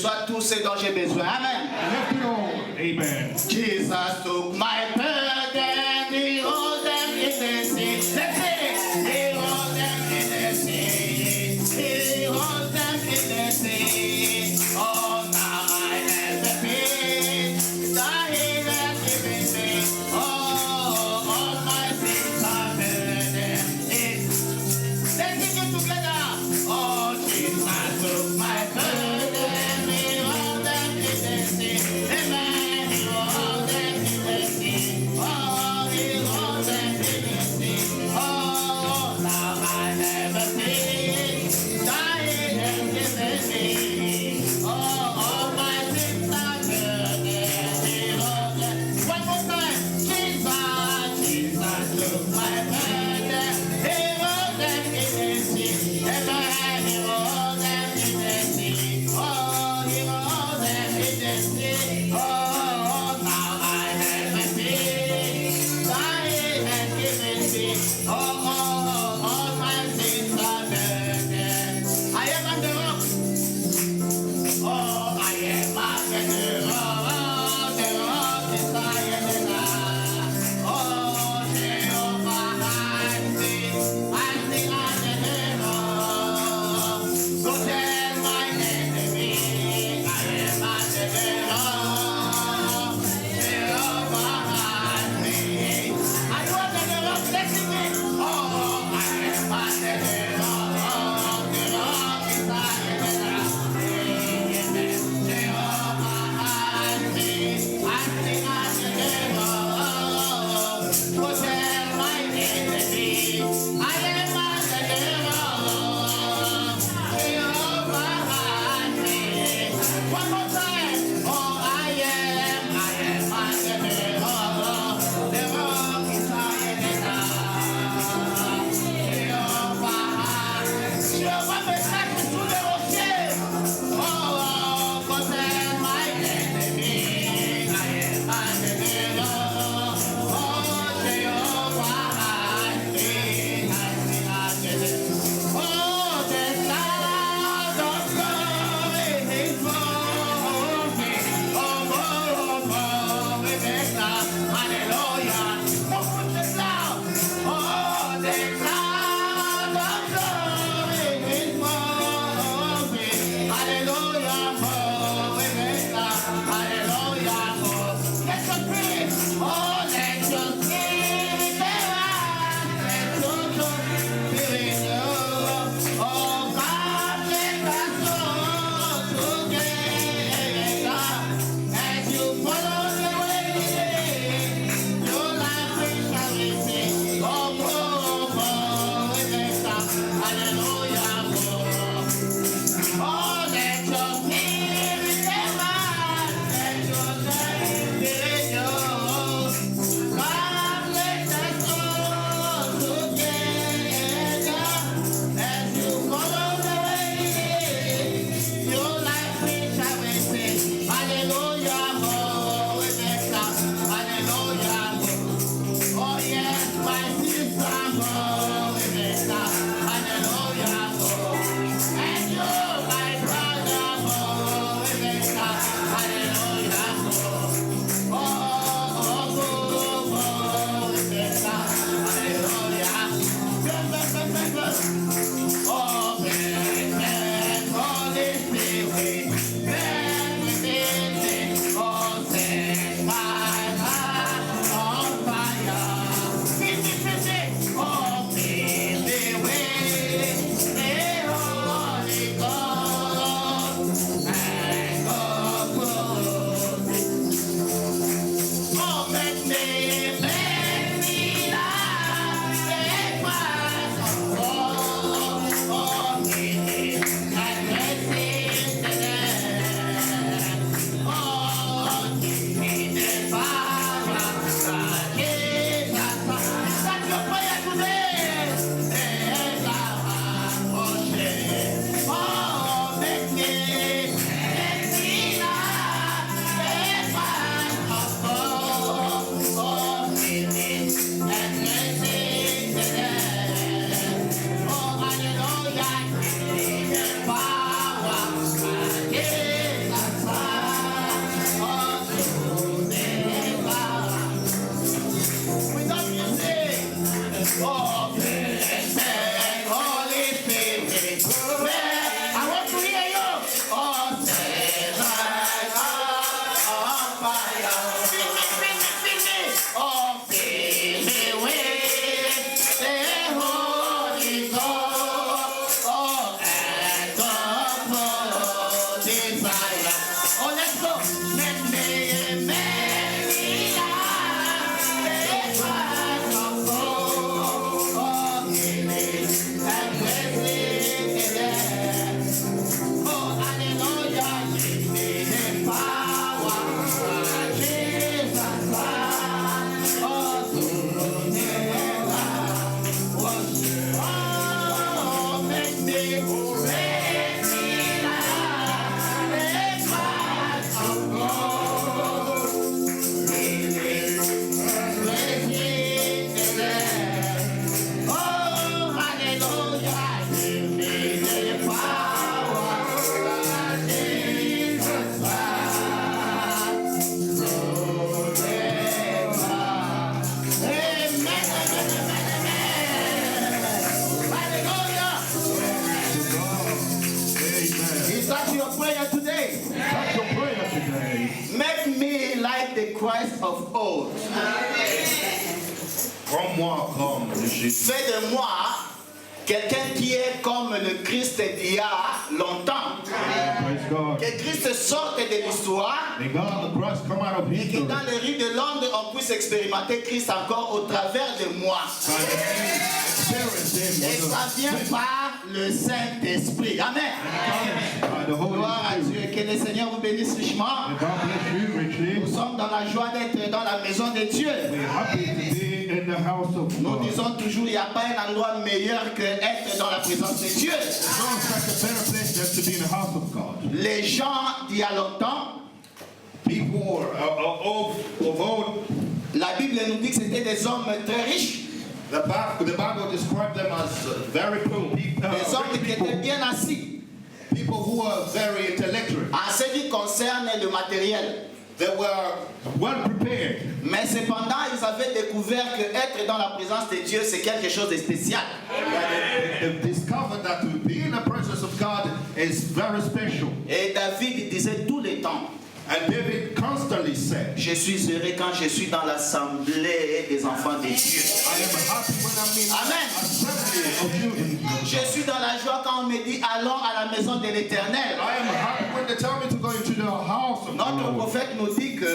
reçois tout ce dont j'ai besoin. Amen. Left it all. Amen. Jesus took my burden, he rolled them in the sea. Let's sing. He rolled them in the sea. He rolled them in the sea. Oh, now I have the peace that he has given me. Oh, all my sins are burdened. Let's sing it together. Oh, Jesus took my burden, he rolled them in the sea. Amen. He rolled them in the sea. Oh, fill me with the Holy Ghost. Oh, and the desire. Oh, let's go. Make me a Mary, the Christ of God. Oh, healing and blessing. Oh, hallelujah. Give me the power. Jesus Christ. Oh, to never worship. Oh, make me ready now. The Christ of God. Healing and blessing. Oh, hallelujah. Give me the power. Jesus Christ. Forever. Amen. Hallelujah. Amen. Is that your prayer today? That's your prayer today. Make me like the Christ of old. Rends-moi comme Jésus. Fais de moi quelqu'un qui est comme le Christ d'il y a longtemps. Praise God. Que Christ sorte de l'histoire May God, the Christ come out of et que history. dans les rues de Londres, on puisse expérimenter Christ encore au travers de moi. Experience Him Et with ça vient the par le Saint-Esprit. Amen. by the Holy Gloire à Spirit. Dieu. Que le Seigneur vous bénisse richement. May God bless you richly. Nous sommes dans la joie d'être dans la maison de Dieu. We're happy to be in the house of Nous God. disons toujours, il n'y a pas un endroit meilleur que être dans la présence de Dieu. Sounds like a better place than to be in the house of God. Les gens d'il y a longtemps, People of old, la Bible nous dit que c'était des hommes très riches, the Bible described them as very poor people, des hommes rich qui étaient people, bien assis people who were very intellectual. en ce qui concerne le matériel. They were well prepared. Mais cependant, ils avaient découvert que être dans la présence de Dieu, c'est quelque chose de spécial. They've discovered that to be in the presence of God is very special. Et David disait tout le temps, And David constantly said, je suis heureux quand je suis dans l'assemblée des enfants de Dieu. I am happy when I'm in Amen. assembly of you. Je suis dans la joie quand on me dit allons à la maison de l'Éternel. I am happy when they tell me to go into the house of Notre the Lord. prophète nous dit que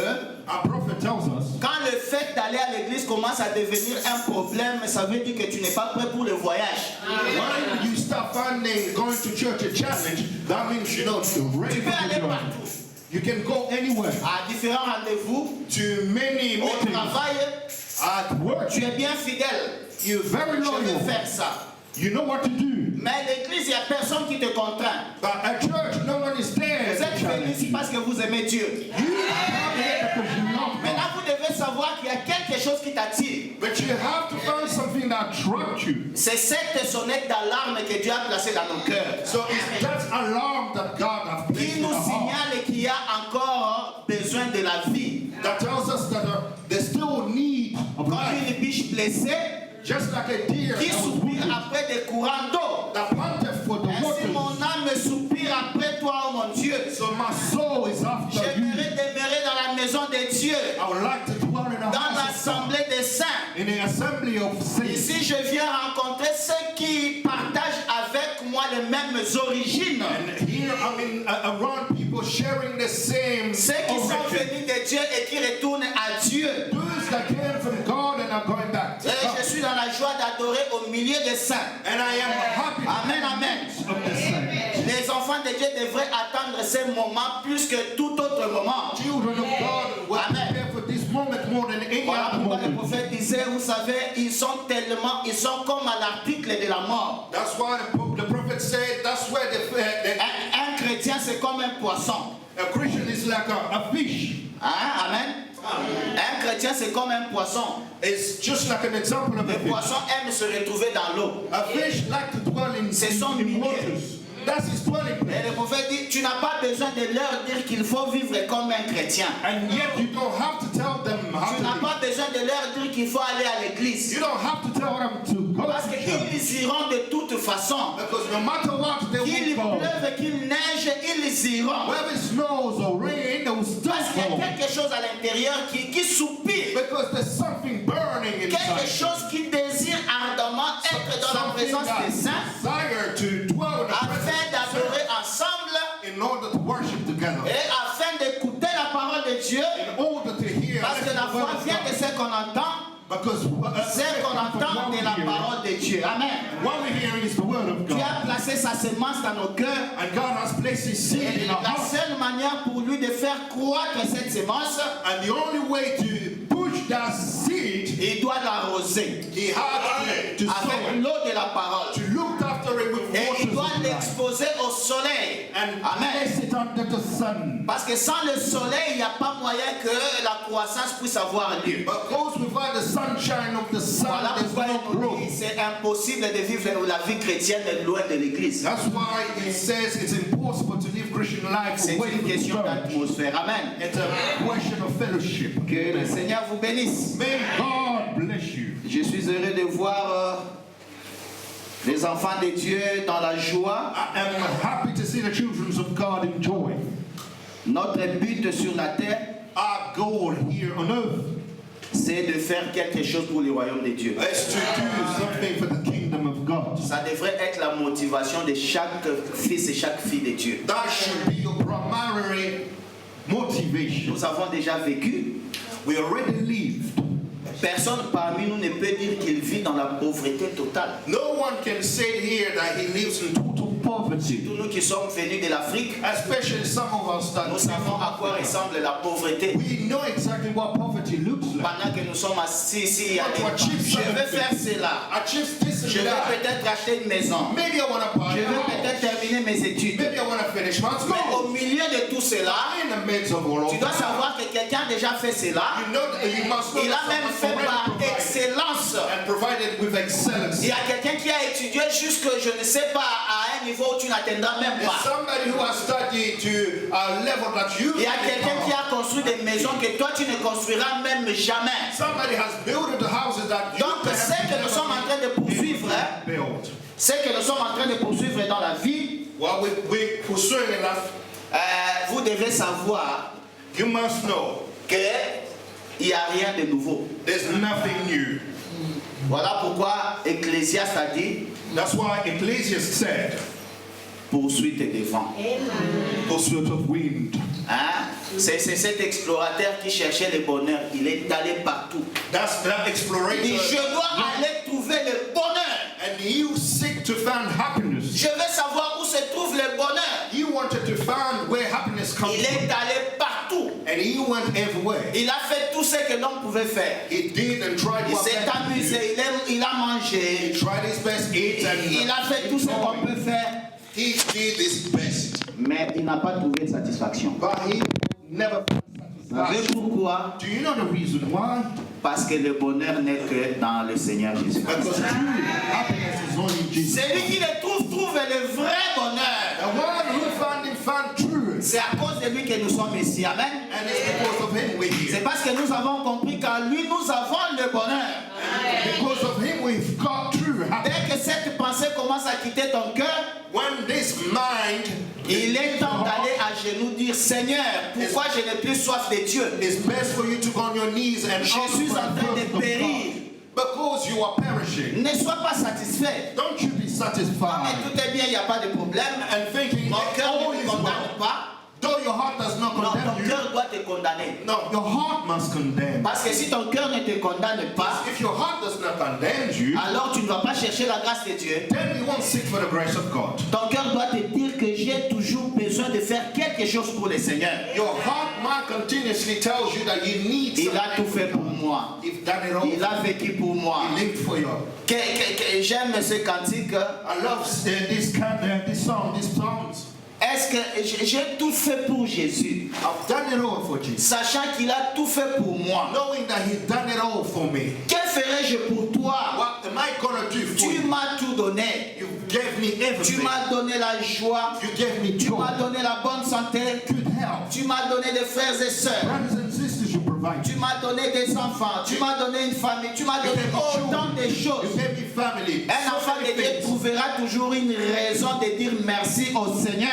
Our prophet tells us quand le fait d'aller à l'église commence à devenir un problème, ça veut dire que tu n'es pas prêt pour le voyage. when you start finding going to church a challenge, that means you're not ready Tu peux for aller the job. partout, You can go anywhere, à différents rendez-vous, to many au meetings, travail, at work. tu es bien fidèle. You're very Je vais loyal. faire ça. You know what to do. Mais à l'église, il n'y a personne qui te contraint. But at church, no one is there Vous to êtes challenge venu you. parce que vous aimez Dieu. You are there because you love God. Maintenant, vous devez savoir qu'il y a quelque chose qui t'attire. But you have to find something that attracts you. C'est cette sonnette d'alarme que Dieu a placée dans nos cœurs, So it's that alarm that God has placed qui in nous our heart signale qu'il y a encore besoin de la vie. that tells us that there's still need of Comme life. une biche blessée Just like a deer qui that was soupire wounded, après des courants d'eau. that panted for the Ainsi waters. mon âme soupire après toi, oh mon Dieu. So my soul is after you. J'aimerais demeurer dans la maison de Dieu, I would like to dwell in a dans house of God, l'assemblée des saints. in the assembly of saints. Ici, je viens rencontrer ceux qui partagent avec moi les mêmes origines. And here I'm in around people sharing the same Ceux qui sont origin. venus de Dieu et qui retournent à Dieu. Those that came from God and are going back to Et je God. suis dans la joie d'adorer au milieu des saints. And I am happy Amen, amen. of the saints. Les enfants de Dieu devraient attendre ces moments plus que tout autre moment. Children of God will Amen. prepare for this moment more than any Voilà other pourquoi le moment. prophète disait, vous savez, ils sont comme à l'article de la mort. That's why the prophet said that's where Un chrétien, c'est comme un poisson. a Christian is like a fish. Hein? Amen. Un chrétien, c'est comme un poisson. It's just like an example of Le a fish. poisson aime se retrouver dans l'eau. A fish like to dwell in waters. That's his dwelling Et place. le prophète dit, tu n'as pas besoin de leur dire qu'il faut vivre comme un chrétien. And yet you don't have to tell them how Tu n'as to live. pas besoin de leur dire qu'il faut aller à l'église. You don't have to tell them to go Parce qu'ils iront de toute façon. Because no matter what, they Qu'il will go. pleuve, qu'il neige, ils iront. Whether it snows or rain, they will still Parce qu'il y a go. quelque chose à l'intérieur qui soupire. Because there's something burning Quelque inside. chose qui désire ardemment être dans la Something présence des that saints desire to dwell in the afin presence of d'adorer God ensemble in order to worship together. et afin d'écouter la parole de Dieu. In order to hear. Parce que la the word foi of vient de God. ce qu'on entend, Because c'est qu'on entend de la parole de Dieu. Amen. what we hear is the word of Dieu God. a placé sa semence dans nos cœurs. And God has placed his seed Et in our la hearts. seule manière pour lui de faire croître cette semence, And the only way to push that seed, il doit l'arroser he had to sow avec it, l'eau de la parole. to look after it with Et il waters doit of life. l'exposer au soleil. And Amen. place it under the sun. Parce que sans le soleil, il n'y a pas moyen que la croissance puisse avoir lieu. Because without the sunshine of the sun, Voilà there's pourquoi no il nous growth. dit c'est impossible de vivre la vie chrétienne loin de l'église. That's why it says it's impossible to live Christian life C'est away une from the question church. d'atmosphère. Amen. It's a question of fellowship. Que le Seigneur vous bénisse. May God bless you. Je suis heureux de voir les enfants de Dieu dans la joie. I am happy to see the children of God in joy. Notre but sur la terre, Our goal here on earth c'est de faire quelque chose pour le royaume de Dieu. is to do something for the kingdom of God. Ça devrait être la motivation de chaque fils et chaque fille de Dieu. That should be your primary motivation. Nous avons déjà vécu. We already lived. Personne parmi nous ne peut dire qu'il vit dans la pauvreté totale. No one can say here that he lives in total poverty. Tous nous qui sommes venus de l'Afrique, Especially some of us that nous savons à quoi ressemble la pauvreté. we know exactly what poverty looks like. Pendant que nous sommes assis ici, il y a des What chief je vais faire cela. Achieve this Je and vais that. peut-être acheter une maison. Maybe I want to buy Je a vais house. peut-être terminer mes études. Maybe I want to finish my Mais school. au milieu de tout cela, In the midst of all of tu dois that, savoir que quelqu'un a déjà fait cela. you know that you must know Il that a même fait someone par already provided excellence. and provided with excellence. Il y a quelqu'un qui a étudié jusque, je ne sais pas, à un niveau où tu n'atteindras même There's pas. somebody who has studied to a level that you Il y a quelqu'un qui a construit des maisons que toi tu ne construiras même jamais. somebody has built the houses that you Donc ce que nous sommes en train de poursuivre, built. ce que nous sommes en train de poursuivre dans la vie, What we pursuing in life, vous devez savoir you must know qu'il n'y a rien de nouveau. there's nothing new. Voilà pourquoi Ecclésiaste a dit, That's why Ecclesiastes said, poursuite des vents. pursuit of wind. Hein? C'est cet explorateur qui cherchait le bonheur. Il est allé partout. That's that Il explorator. dit, je dois aller trouver le bonheur. And you seek to find happiness. Je veux savoir où se trouve le bonheur. You wanted to find where happiness comes Il est from. allé partout. And he went everywhere. Il a fait tout ce que l'homme pouvait faire. He did and tried Il what s'est man could do. amusé, il a He mangé, tried his best, ate and il a fait tout ce qu'on peut faire, he did his best. mais il n'a pas trouvé de satisfaction. But he never Vous savez pourquoi? Do you know the reason why? Parce que le bonheur n'est que dans le Seigneur Jésus. Because truly happiness is only in Jesus. Celui qui le trouve le vrai bonheur. The one who found him found true. C'est à cause de lui que nous sommes ici. Amen. And it's because of him we're C'est here. parce que nous avons compris qu'en lui nous avons le bonheur. Because of him we've got true happiness. Dès que cette pensée commence à quitter ton cœur, When this mind il est temps d'aller à genoux dire Seigneur, pourquoi je n'ai plus soif de Dieu? it's best for you to go on your knees and Je ask suis for en the train first de of périr. God. Because you are perishing. Ne sois pas satisfait. Don't you be Mais satisfied tout est bien, il n'y a pas de problème. and thinking Mon cœur all ne is te condamne well. pas. Though your heart does not Non, condemn ton you. cœur doit te condamner. No, your heart must condemn. Parce que si ton cœur ne te condamne pas, If your heart does not condemn you, alors tu ne vas pas chercher la grâce de Dieu. then you won't seek for the grace of God. Ton cœur doit te dire que j'ai toujours besoin de faire quelque chose pour le Seigneur. Your heart mind continuously tells you that you need Il a something. tout fait pour moi. You've done it all. Il a vécu pour moi. He lived for you. J'aime ce cantique. I love this song, these songs. Est-ce que j'ai tout fait pour Jésus, I've done it all for Jesus. sachant qu'il a tout fait pour moi? Knowing that He's done it all for me. Que ferais-je pour toi? What am I gonna do for Tu you? m'as tout donné. You gave me Tu everything. m'as donné la joie. You gave me Tu joy, m'as donné la bonne santé. good health. Tu m'as donné des frères et sœurs. Brothers and sisters, you provide. Tu m'as donné des enfants. Tu m'as donné une famille. Tu m'as donné autant de You choses. gave me family. Un enfant de Dieu trouvera toujours une raison de dire merci au Seigneur.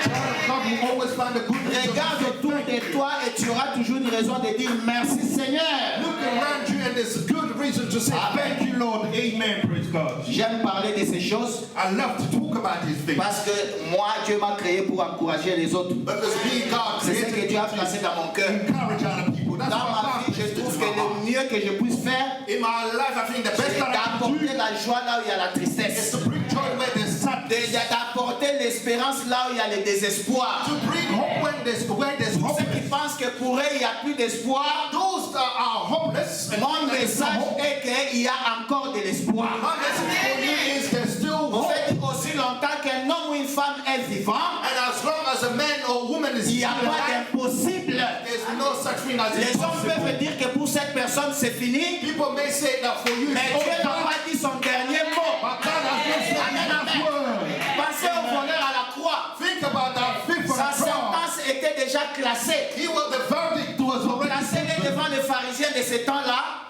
Child of God will always find a good reason to Regarde say autour thank de you. toi et tu auras toujours une raison de dire merci Seigneur. Look around you and there's a good reason to say thank you, Lord. Amen. Praise God. J'aime parler de ces choses I love to talk about these things. parce que moi, Dieu m'a créé pour encourager les autres. Because me, God, C'est ce que created Dieu a me placé dans mon to cœur. encourage other people. That's Dans what ma vie, God je placed trouve into que my heart. le mieux que je puisse faire, In my life, I think the best c'est that I can do d'apporter la joie là où il y a la is tristesse. to bring joy where there's sadness. D'apporter l'espérance là où il y a le désespoir. To bring hope where there's hope. Ceux qui pensent que pour eux il n'y a plus d'espoir, Those that are hopeless. and mon there is no message hope. est qu'il y a encore de l'espoir. My message for you is there's still Vous hope. faites aussi longtemps qu'un homme ou une femme est vivant, And as long as a man or woman is il n'y a still pas alive, d'impossible. there's no such thing as Les hommes peuvent impossible. dire que pour cette personne c'est fini, People may say that for you mais it's Dieu n'a over, pas dit son dernier mot. but God has not said Amen, that amen. word. Pensez au voleur à la croix. Think about that thief on Sa the cross. sentence était déjà classée. The verdict was already Placez-les devant les pharisiens de ce temps-là.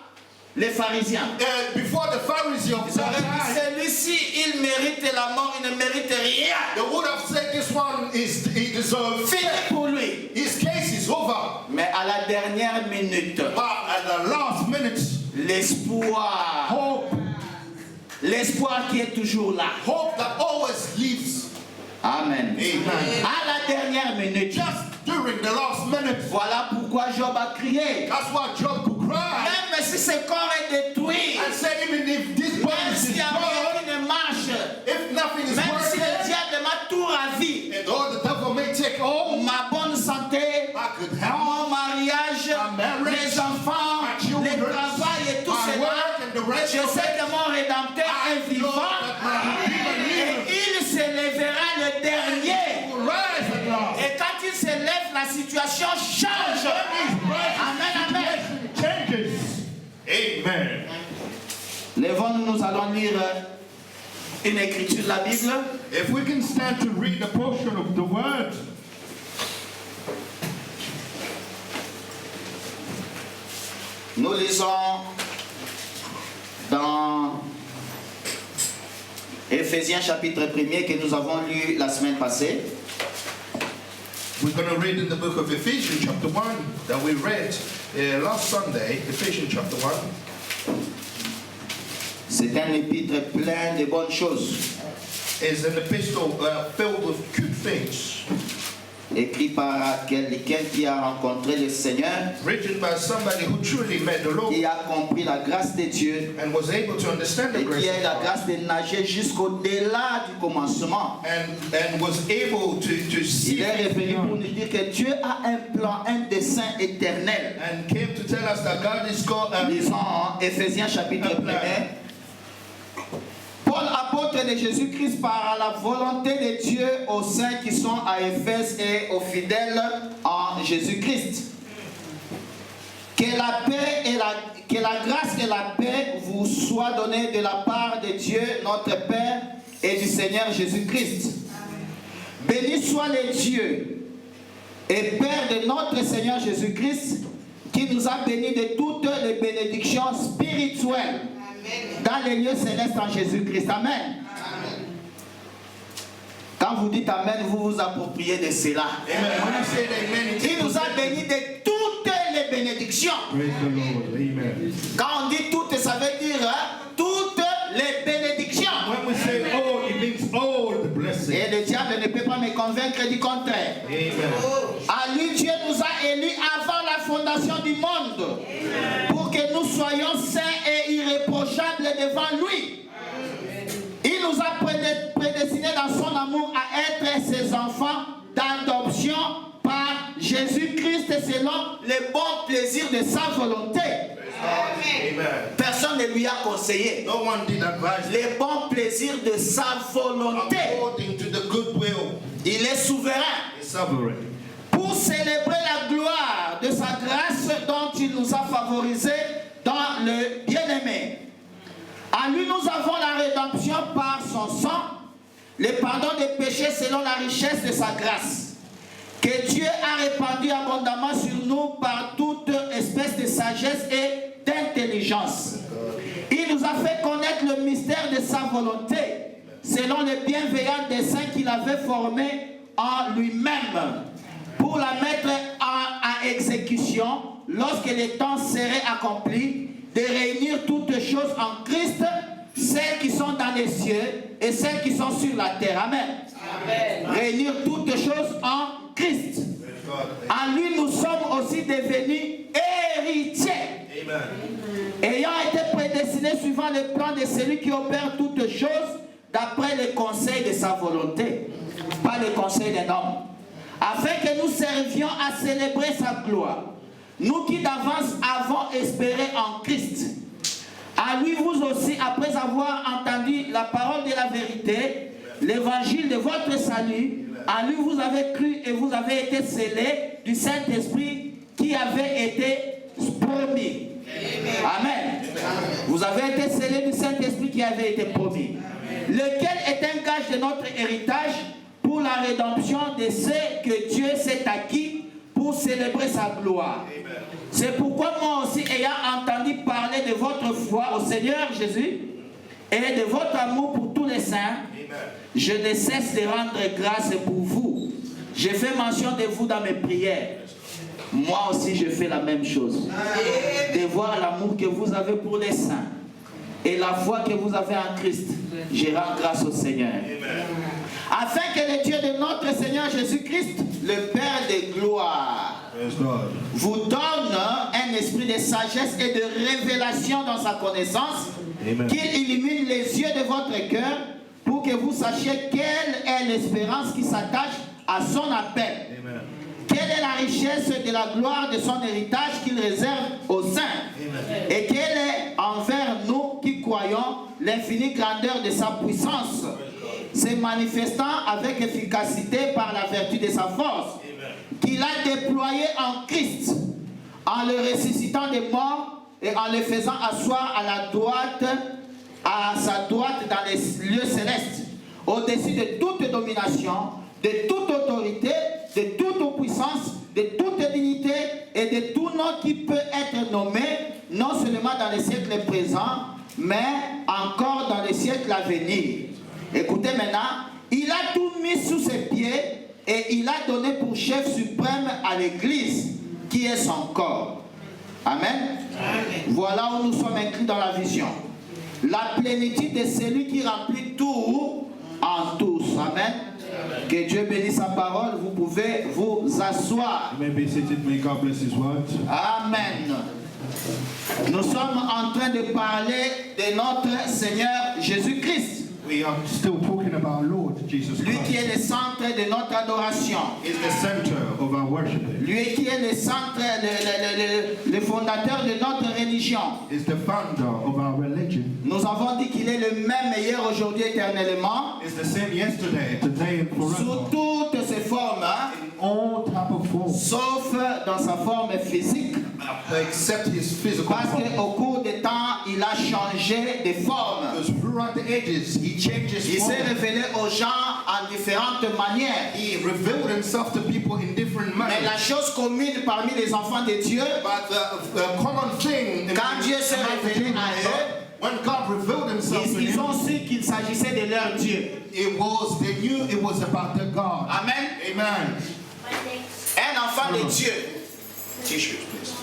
Les pharisiens. before the Pharisees of Ils that auraient dit, time. celui-ci, il mérite la mort, il ne mérite rien. They would have said this one he deserves Fini death. pour lui. His case is over. Mais à la dernière minute, But at the last minute, l'espoir, hope l'espoir qui est toujours là. that always lives. Amen. Amen. À la dernière minute, Just during the last minute, voilà pourquoi Job a crié. that's why Job could cry Même si ce corps est détruit, and say, even if this body même is s'il n'y a destroyed, rien qui ne marche, if nothing is même si le working, diable m'a tout ravi, and all the devil may take all, ma bonne santé, I could have mon mariage, my marriage, mes enfants, my children, le travail et tout my cela, work and the rest je of sais it. que mon Rédempteur I est know vivant that my Redeemer et lives. il se lèvera le dernier. Will rise at last. Et quand il se lève, la situation change. Amen, amen. Changes. Amen. Lèvons-nous, nous allons lire une écriture de la Bible. If we can stand to read a portion of the word. Nous lisons dans Éphésiens chapitre 1er que nous avons lu la semaine passée. We're going to read in the book of Ephesians chapter 1 that we read last Sunday, Ephesians chapter 1. C'est un épître plein de bonnes choses, Is an epistle filled with good things, écrit par quelqu'un qui a rencontré le Seigneur, written by somebody who truly met the Lord qui a compris la grâce de Dieu and was able to understand the et grace qui a eu of la God grâce de nager jusqu'au-delà du commencement. and was able to see Il est revenu pour nous dire que Dieu a un plan, un dessein éternel. and came to tell us that God is called Lisons Éphésiens chapitre 1er. Paul, apôtre de Jésus-Christ, par la volonté de Dieu aux saints qui sont à Éphèse et aux fidèles en Jésus-Christ. Que la paix et que la grâce et la paix vous soient données de la part de Dieu, notre Père, et du Seigneur Jésus-Christ. Béni soit le Dieu et Père de notre Seigneur Jésus-Christ, qui nous a bénis de toutes les bénédictions spirituelles dans les lieux célestes en Jésus-Christ. Amen. Quand vous dites Amen, vous vous appropriez de cela. Amen. When you say amen, Il nous a bénis de toutes les bénédictions. praise the Lord. Amen. Quand on dit toutes, ça veut dire toutes les bénédictions. When we say all, it means all the blessings. Et le diable ne peut pas me convaincre du contraire. Amen. À lui, Dieu nous a élus avant la fondation du monde pour que nous soyons saints et irréprochables devant lui. Il nous a prédestinés dans son amour à être ses enfants d'adoption par Jésus-Christ selon les bons plaisirs de sa volonté. Amen. Personne ne lui a conseillé. No one did advise Les bons plaisirs de sa volonté. according to the good will. Il est souverain. He's sovereign. Pour célébrer la gloire de sa grâce dont il nous a favorisés dans le bien-aimé. En lui, nous avons la rédemption par son sang, le pardon des péchés selon la richesse de sa grâce, que Dieu a répandu abondamment sur nous par toute espèce de sagesse et d'intelligence. Il nous a fait connaître le mystère de sa volonté, selon le bienveillant dessein qu'il avait formé en lui-même, pour la mettre à exécution lorsque les temps seraient accomplis, de réunir toutes choses en Christ, celles qui sont dans les cieux et celles qui sont sur la terre. Amen. Amen. Réunir toutes choses en Christ. En lui, nous sommes aussi devenus héritiers. Amen. Ayant été prédestinés suivant le plan de celui qui opère toutes choses d'après le conseil de sa volonté, pas le conseil d'un homme, afin que nous servions à célébrer sa gloire. Nous qui d'avance avons espéré en Christ. À lui vous aussi, après avoir entendu la parole de la vérité, l'évangile de votre salut, à lui vous avez cru et vous avez été scellés du Saint-Esprit qui avait été promis. Amen. Vous avez été scellés du Saint-Esprit qui avait été promis, lequel est un gage de notre héritage pour la rédemption de ceux que Dieu s'est acquis pour célébrer sa gloire. C'est pourquoi moi aussi, ayant entendu parler de votre foi au Seigneur Jésus et de votre amour pour tous les saints, je ne cesse de rendre grâce pour vous. Je fais mention de vous dans mes prières. Moi aussi, je fais la même chose. De voir l'amour que vous avez pour les saints et la foi que vous avez en Christ, je rends grâce au Seigneur. Afin que le Dieu de notre Seigneur Jésus-Christ, le Père de gloire, vous donne un esprit de sagesse et de révélation dans sa connaissance, qu'il illumine les yeux de votre cœur pour que vous sachiez quelle est l'espérance qui s'attache à son appel. Amen. Quelle est la richesse de la gloire de son héritage qu'il réserve aux saints. Amen. Et quelle est envers nous qui croyons l'infinie grandeur de sa puissance, se manifestant avec efficacité par la vertu de sa force, qu'il a déployé en Christ, en le ressuscitant des morts et en le faisant asseoir à sa droite dans les lieux célestes, au-dessus de toute domination, de toute autorité, de toute puissance, de toute dignité et de tout nom qui peut être nommé, non seulement dans les siècles présents, mais encore dans les siècles à venir. Écoutez maintenant, il a tout mis sous ses pieds et il a donné pour chef suprême à l'Église, qui est son corps. Amen. Amen. Voilà où nous sommes inclus dans la vision. La plénitude de celui qui remplit tout en tous. Amen. Amen. Que Dieu bénisse sa parole. Vous pouvez vous asseoir. Amen. Nous sommes en train de parler de notre Seigneur Jésus-Christ. We are still talking about our Lord Jesus Christ. Lui qui est le centre de notre adoration. Is the center of our worship. Lui qui est le centre, le fondateur de notre religion. Is the founder of our religion. Nous avons dit qu'il est le même hier, aujourd'hui, éternellement. Is the same yesterday, today and forever. Sous toutes ses formes. In all type of forms. Sauf dans sa forme physique. Except his physical Parce qu'au cours des temps, il a changé de forme. Because throughout the ages, he changed his Il form. s'est révélé aux gens en différentes manières. He revealed himself to people in different Mais manners. la chose commune parmi les enfants de Dieu, But the common thing, quand Dieu s'est révélé à eux, when God revealed himself to ils them, ont su qu'il s'agissait de leur Dieu. they knew it was about their God. Amen. Amen. Un enfant de Dieu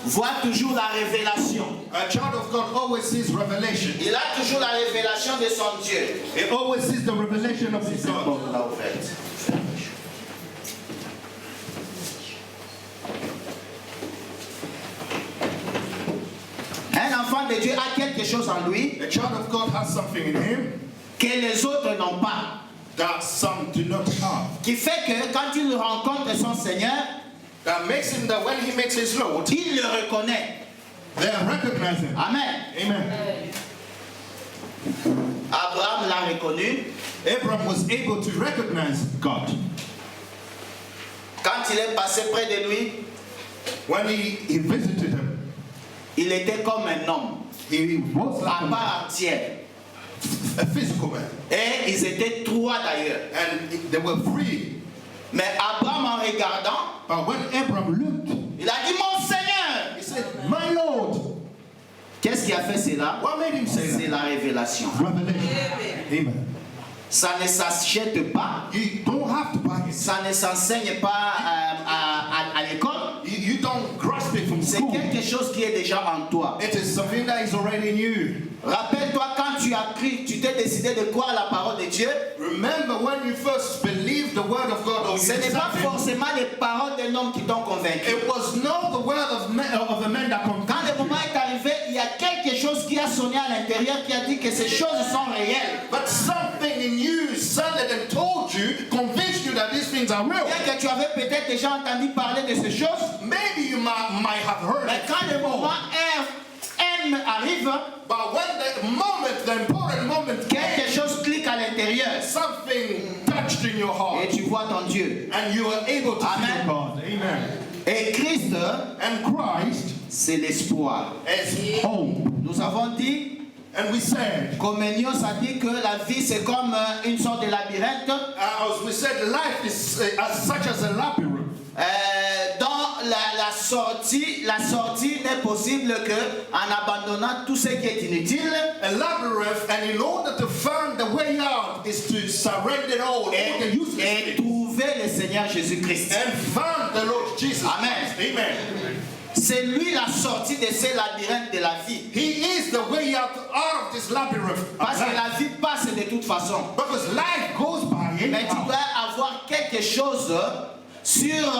voit toujours la révélation. A child of God always sees revelation. Il a toujours la révélation de son Dieu. He always sees the revelation of his God. Un enfant de Dieu a quelque chose en lui A child of God has something in him que les autres n'ont pas. that some do not have. Qui fait que quand il rencontre son Seigneur, That makes him that when he meets his Lord, il le reconnaît. they recognize him. Amen. Amen. Abraham l'a reconnu. Abraham was able to recognize God. Quand il est passé près de lui, When he visited him, il était comme un homme, he was like à part entière. a physical man. Et ils étaient trois d'ailleurs. And they were free. Mais Abraham, en regardant, But when Abraham looked, il a dit, mon Seigneur. he said, my Lord. Qu'est-ce qui a fait cela? What made him say C'est that? la révélation. Revelation. Amen. Ça ne s'achète pas. You don't have to buy it. Ça ne s'enseigne pas à l'école. You don't grasp it from C'est school. quelque chose qui est déjà en toi. It is something that is already in you. Rappelle-toi quand tu as cru, tu t'es décidé de croire la parole de Dieu. Remember when you first believed the word of God, or Ce you n'est pas accepted, forcément les paroles d'un homme qui t'ont convaincu. it was not the word of a man that Quand convinced le moment you, est arrivé, il y a quelque chose qui a sonné à l'intérieur qui a dit que ces choses sont réelles. but something in you sounded and told you, convinced you that these things are real. Bien que tu avais peut-être déjà entendu parler de ces choses, Maybe you might have heard mais it quand le before. moment M arrive, But when the moment, the important moment quelque came, chose clique à l'intérieur something touched in your heart, et tu vois ton Dieu. and you were able to Amen. feel God. Amen. Et Christ, And Christ c'est l'espoir. is hope. Nous avons dit, And we said, Comenius a dit que la vie c'est comme une sorte de labyrinthe. as we said, life is as such as a labyrinth. Dans la sortie n'est possible que en abandonnant tout ce qui est inutile A labyrinth, and in order to find the way out is to surrender all the useless et things trouver le Seigneur Jésus-Christ. and find the Lord Jesus. Amen. Amen. C'est lui la sortie de ces labyrinthes de la vie. He is the way out of this labyrinth. of Parce que life. la vie passe de toute façon. Because life goes by Mais tu anyhow. dois avoir quelque chose sur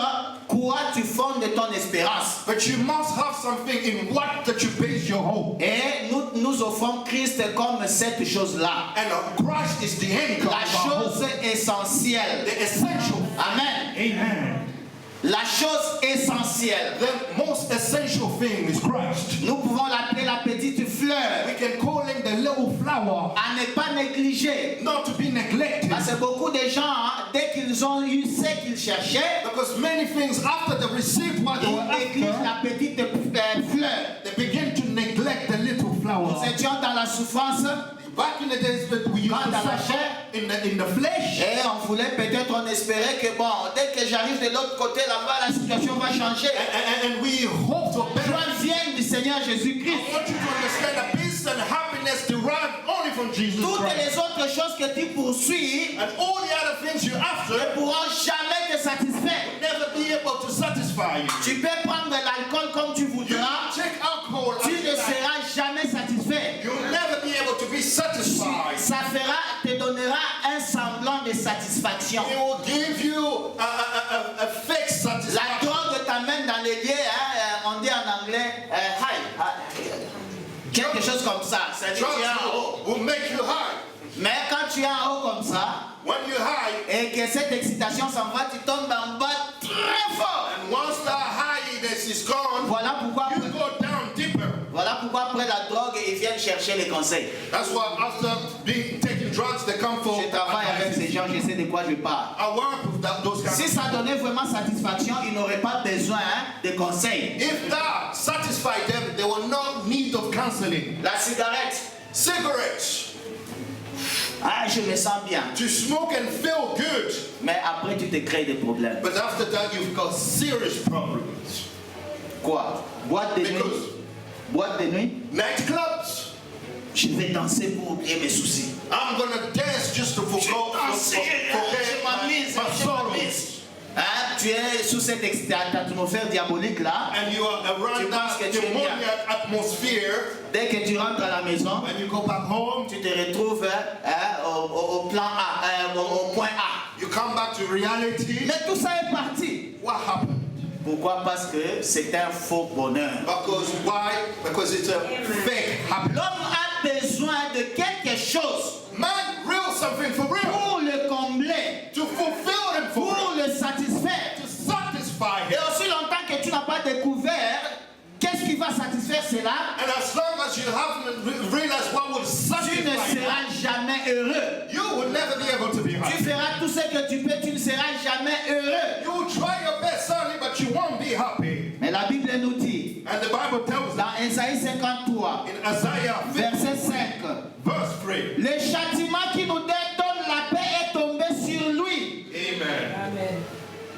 quoi tu fondes ton espérance. But you must have something in what that you base your hope. Et nous offrons Christ comme cette chose-là. And Christ is the anchor La of our chose hope. essentielle. The essential. Amen. Amen. La chose essentielle. The most essential thing is Christ. Nous pouvons l'appeler la petite fleur. We can call him the little flower, À ne pas négliger. not to be neglected. Parce que beaucoup de gens, dès qu'ils ont eu ce qu'ils cherchaient, Because many things, after they received what they were ils négligent after, la petite fleur. they begin to neglect the little Nous flower. étions dans la souffrance Back in the days that we used Quand to dans la suffer chair. in the flesh, et on voulait peut-être, on espérait que bon, dès que j'arrive de l'autre côté là-bas, la situation va changer. and we hope for better. Joie vienne du Seigneur Jésus-Christ. I want you to understand that peace and happiness derive only from Jesus Toutes Christ. les autres choses que tu poursuis And all the other things you're after ne pourront jamais te satisfaire. never be able to satisfy you. Tu peux prendre l'alcool comme tu You voudras, take alcohol, tu as ne you like. seras jamais satisfait. You'll never be able to be satisfied. Ça te donnera un semblant de satisfaction. It will give you a fake La satisfaction. drogue t'amène dans les lieux, on dit en anglais, quelque chose comme ça. Ça veut dire tu es en haut. Drugs will make you high. Mais quand tu es en haut comme ça, When you're high, et que cette excitation s'en va, tu tombes en bas très fort. and once that highness is gone, Voilà pourquoi, you go down deeper. après la drogue, ils viennent chercher les conseils. That's why after taking drugs, they come for Je travaille avec advice. ces gens, je sais de quoi je parle. I work with those Si guys. ça donnait vraiment satisfaction, ils n'auraient pas besoin de conseils. If that satisfied them, they will not need of counseling. La cigarette, Cigarettes, je me sens bien. to smoke and feel good, Mais après, tu te crées des problèmes. but after that, you've got serious problems. Quoi? Boîte de nuit? Because Boîte de nuit? nightclubs, Je vais danser pour oublier mes soucis. I'm gonna dance just to forget my sorrows. Tu es sous cette atmosphère diabolique là. And you are around Tu penses that que tu es bien. demoniac atmosphere. Dès que tu rentres à la maison, When you go back home, tu te retrouves au plan A, au point A. you come back to reality. Mais tout ça est parti. What happened? Pourquoi? Parce que c'est un faux bonheur. Because why? Because it's a fake happiness. L'homme a besoin de quelque chose Man, real something for real. pour le combler, To fulfill him for pour real. le satisfaire. To satisfy Et him. aussi longtemps que tu n'as pas découvert qu'est-ce qui va satisfaire cela, And as long as you haven't realized what will tu satisfy ne him, seras jamais heureux. you will never be able to be Tu happy. feras tout ce que tu peux, tu ne seras jamais heureux. You will try your best, certainly, but you won't be happy. Mais la Bible nous dit, And the Bible tells us dans Ésaïe 53, in Isaiah 50, verset 5, verse 3. le châtiment qui nous donne la paix est tombé sur lui. Amen.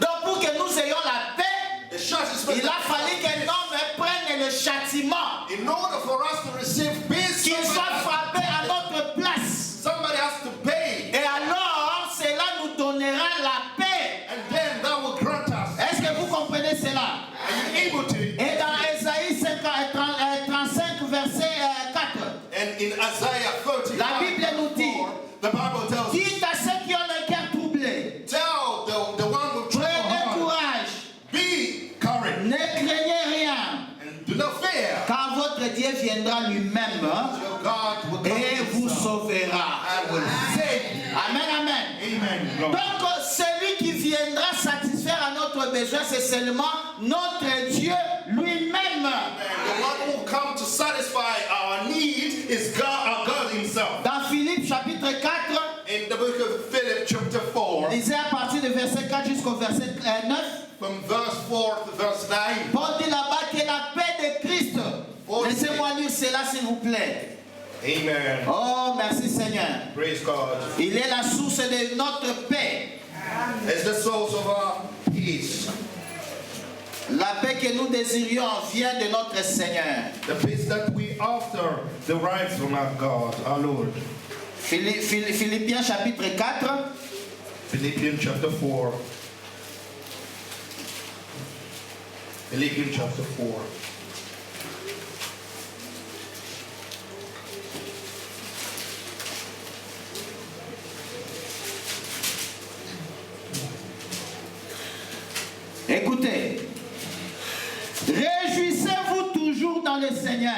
Donc pour que nous ayons la paix, The church is il a fallu qu'un homme prenne et le châtiment. In order for us to receive peace, Qu'il soit frappé à notre place. somebody has to pay. Et alors, cela nous donnera la paix. And then that will grant us. Est-ce que vous comprenez cela? Are you able to? Et dans Ésaïe 35, verset 4, And in Isaiah 35, la Bible nous dit, the Bible tells us, dites à ceux qui ont le cœur troublé, tell the one who trouble prenez heart, courage, be courage ne craignez rien, and do not fear. car votre Dieu viendra lui-même Your God will come et to vous you sauvera. and will save you. Amen, amen. Amen. Lord. Donc, celui qui viendra satisfaire à notre besoin, c'est seulement notre Dieu lui-même. The one who will come to satisfy our need is God, our God Himself. Dans Philippe chapitre 4, In the book of Philip, chapter 4, lisez à partir du verset 4 jusqu'au verset 9, from verse 4 to verse 9, Paul dit là-bas que la paix de Christ. Laissez-moi lire cela s'il vous plaît. Amen. Oh, merci Seigneur. Praise God. Il est la source de notre paix. It's the source of our peace. La paix que nous désirions vient de notre Seigneur. The peace that we after derives from our God, our Lord. Philippiens chapitre 4. Philippians chapter 4. Philippians chapter 4. Écoutez, réjouissez-vous toujours dans le Seigneur.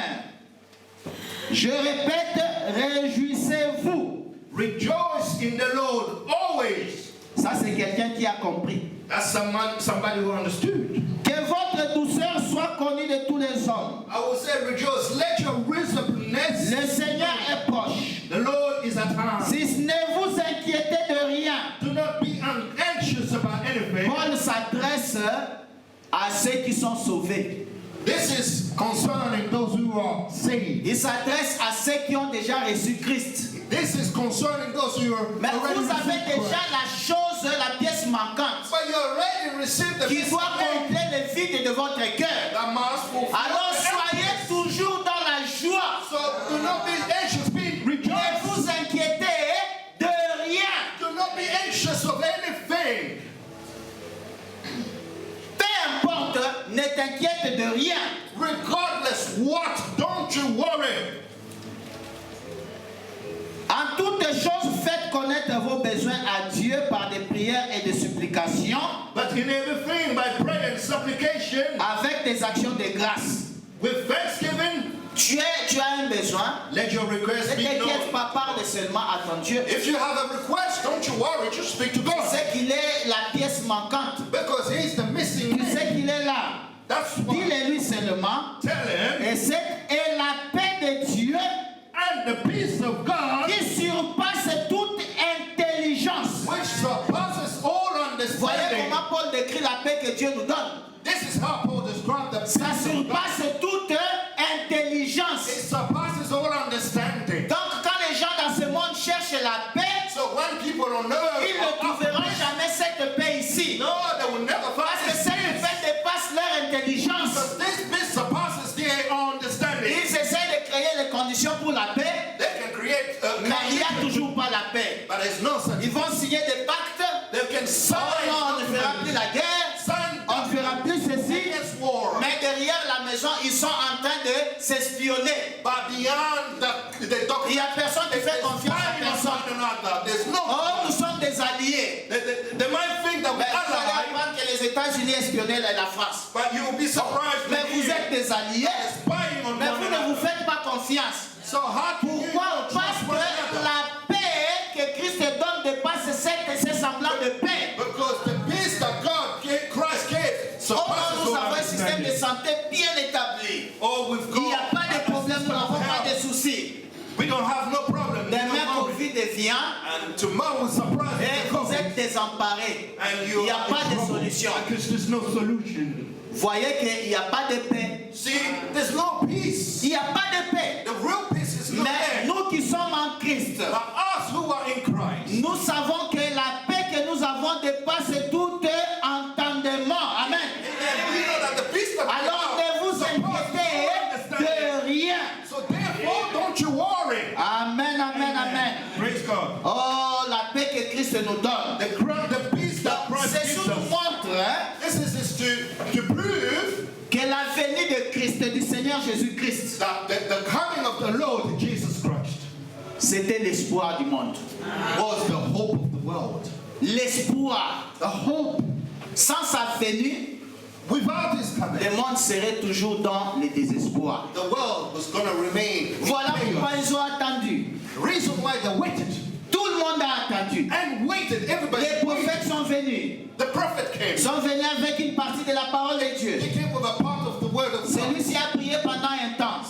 Je répète, réjouissez-vous. Rejoice in the Lord always. Ça, c'est quelqu'un qui a compris. That's somebody who understood. Que votre douceur soit connue de tous les hommes. I will say rejoice. Let your reasonableness. Le Seigneur est proche. The Lord is at hand. Si ne vous inquiétez de rien. Do not be anxious about anything. Paul s'adresse à ceux qui sont sauvés. This is concerning those who are saved. Il s'adresse à ceux qui ont déjà reçu Christ. This is concerning those who are Mais already vous avez received déjà Christ. la chose, la pièce manquante, But you already received the qui peace doit of God combler le vide de votre cœur. that must fulfill. Alors soyez toujours dans la joie. So do not be anxious, be Ne rejoice. vous inquiétez de rien. Do not be anxious of anything. Peu importe, ne t'inquiète de rien. Regardless what, don't you worry. En toutes choses, faites connaître vos besoins à Dieu par des prières et des supplications, But in everything by prayer and supplication, avec des actions de grâce. with thanksgiving, Tu as un besoin. let your request Ne be t'inquiète known. pas, parle seulement à ton Dieu. If you have a request, don't you worry, just speak to Tu God. sais qu'il est la pièce manquante. Because He's the missing Tu sais link. qu'il est là. That's why. Dis-le-lui seulement. Tell Him, Et la paix de Dieu and the peace of God, qui surpasse toute intelligence. which surpasses all Voyez understanding. comment Paul décrit la paix que Dieu nous donne. This is how Paul described the Ça peace of God. surpasse toute intelligence. It surpasses all understanding. Donc quand les gens dans ce monde cherchent la paix, So when people on earth ils ne trouveront jamais cette paix ici. no, they will never Parce find que this cette peace. paix dépasse leur intelligence. Because this peace surpasses their understanding. Ils essaient de créer les conditions pour la paix, They can create a mais il n'y a condition, toujours pas la paix. but there's no such. Ils vont signer des pactes. They can sign Oh non, on ne fera plus la guerre. sign On ne fera plus ceci. against war. Mais derrière la maison, ils sont en train de s'espionner. But beyond the Il n'y document, a personne qui fait confiance à personne. there's no. Oh, nous sommes des alliés. They might think that we Mais vous allez are, apprendre que les États-Unis espionnaient la France. but you will be surprised. Mais when vous you êtes des alliés. spying on Mais one vous ne vous another. faites pas confiance. So how can you Pourquoi? trust Parce one que another? la paix que Christ donne dépasse ces semblants de paix. Because the peace that God gave, Christ gave, Oh non, surpasses nous all avons un système de understanding. santé bien établi. Oh, we've Il n'y a got pas de problème, nous n'avons pas de health. soucis. We don't have no problem. Demain, No worry. Covid vient And tomorrow will surprise et you. vous êtes désemparés. And Il you n'y a are pas in de trouble solution. because there's no solution. Voyez qu'il n'y a pas de paix. See, there's no peace. Il n'y a pas de paix. The real peace is not Mais there. nous qui sommes en Christ, But us who are in Christ, nous savons que la paix que nous avons dépasse tout entendement. Amen. and we know that the peace that we Alors ne vous have inquiétez Christ nous donne. The peace that Christ Ceci gives nous us. montre This is to prove que la venue de Christ, du Seigneur Jésus-Christ, that the coming of the Lord Jesus Christ c'était l'espoir du monde. was the hope of the world. L'espoir. The hope. Sans sa venue, Without his coming, le monde serait toujours dans le désespoir. the world was going to remain. Voilà pourquoi ils ont attendu. The reason why they waited Tout le monde a attendu. and waited, everybody Les waited. prophètes sont venus. The prophet came. Sont venus avec une partie de la parole de Dieu. He came with a part of the word of God. Celui-ci a prié pendant un temps.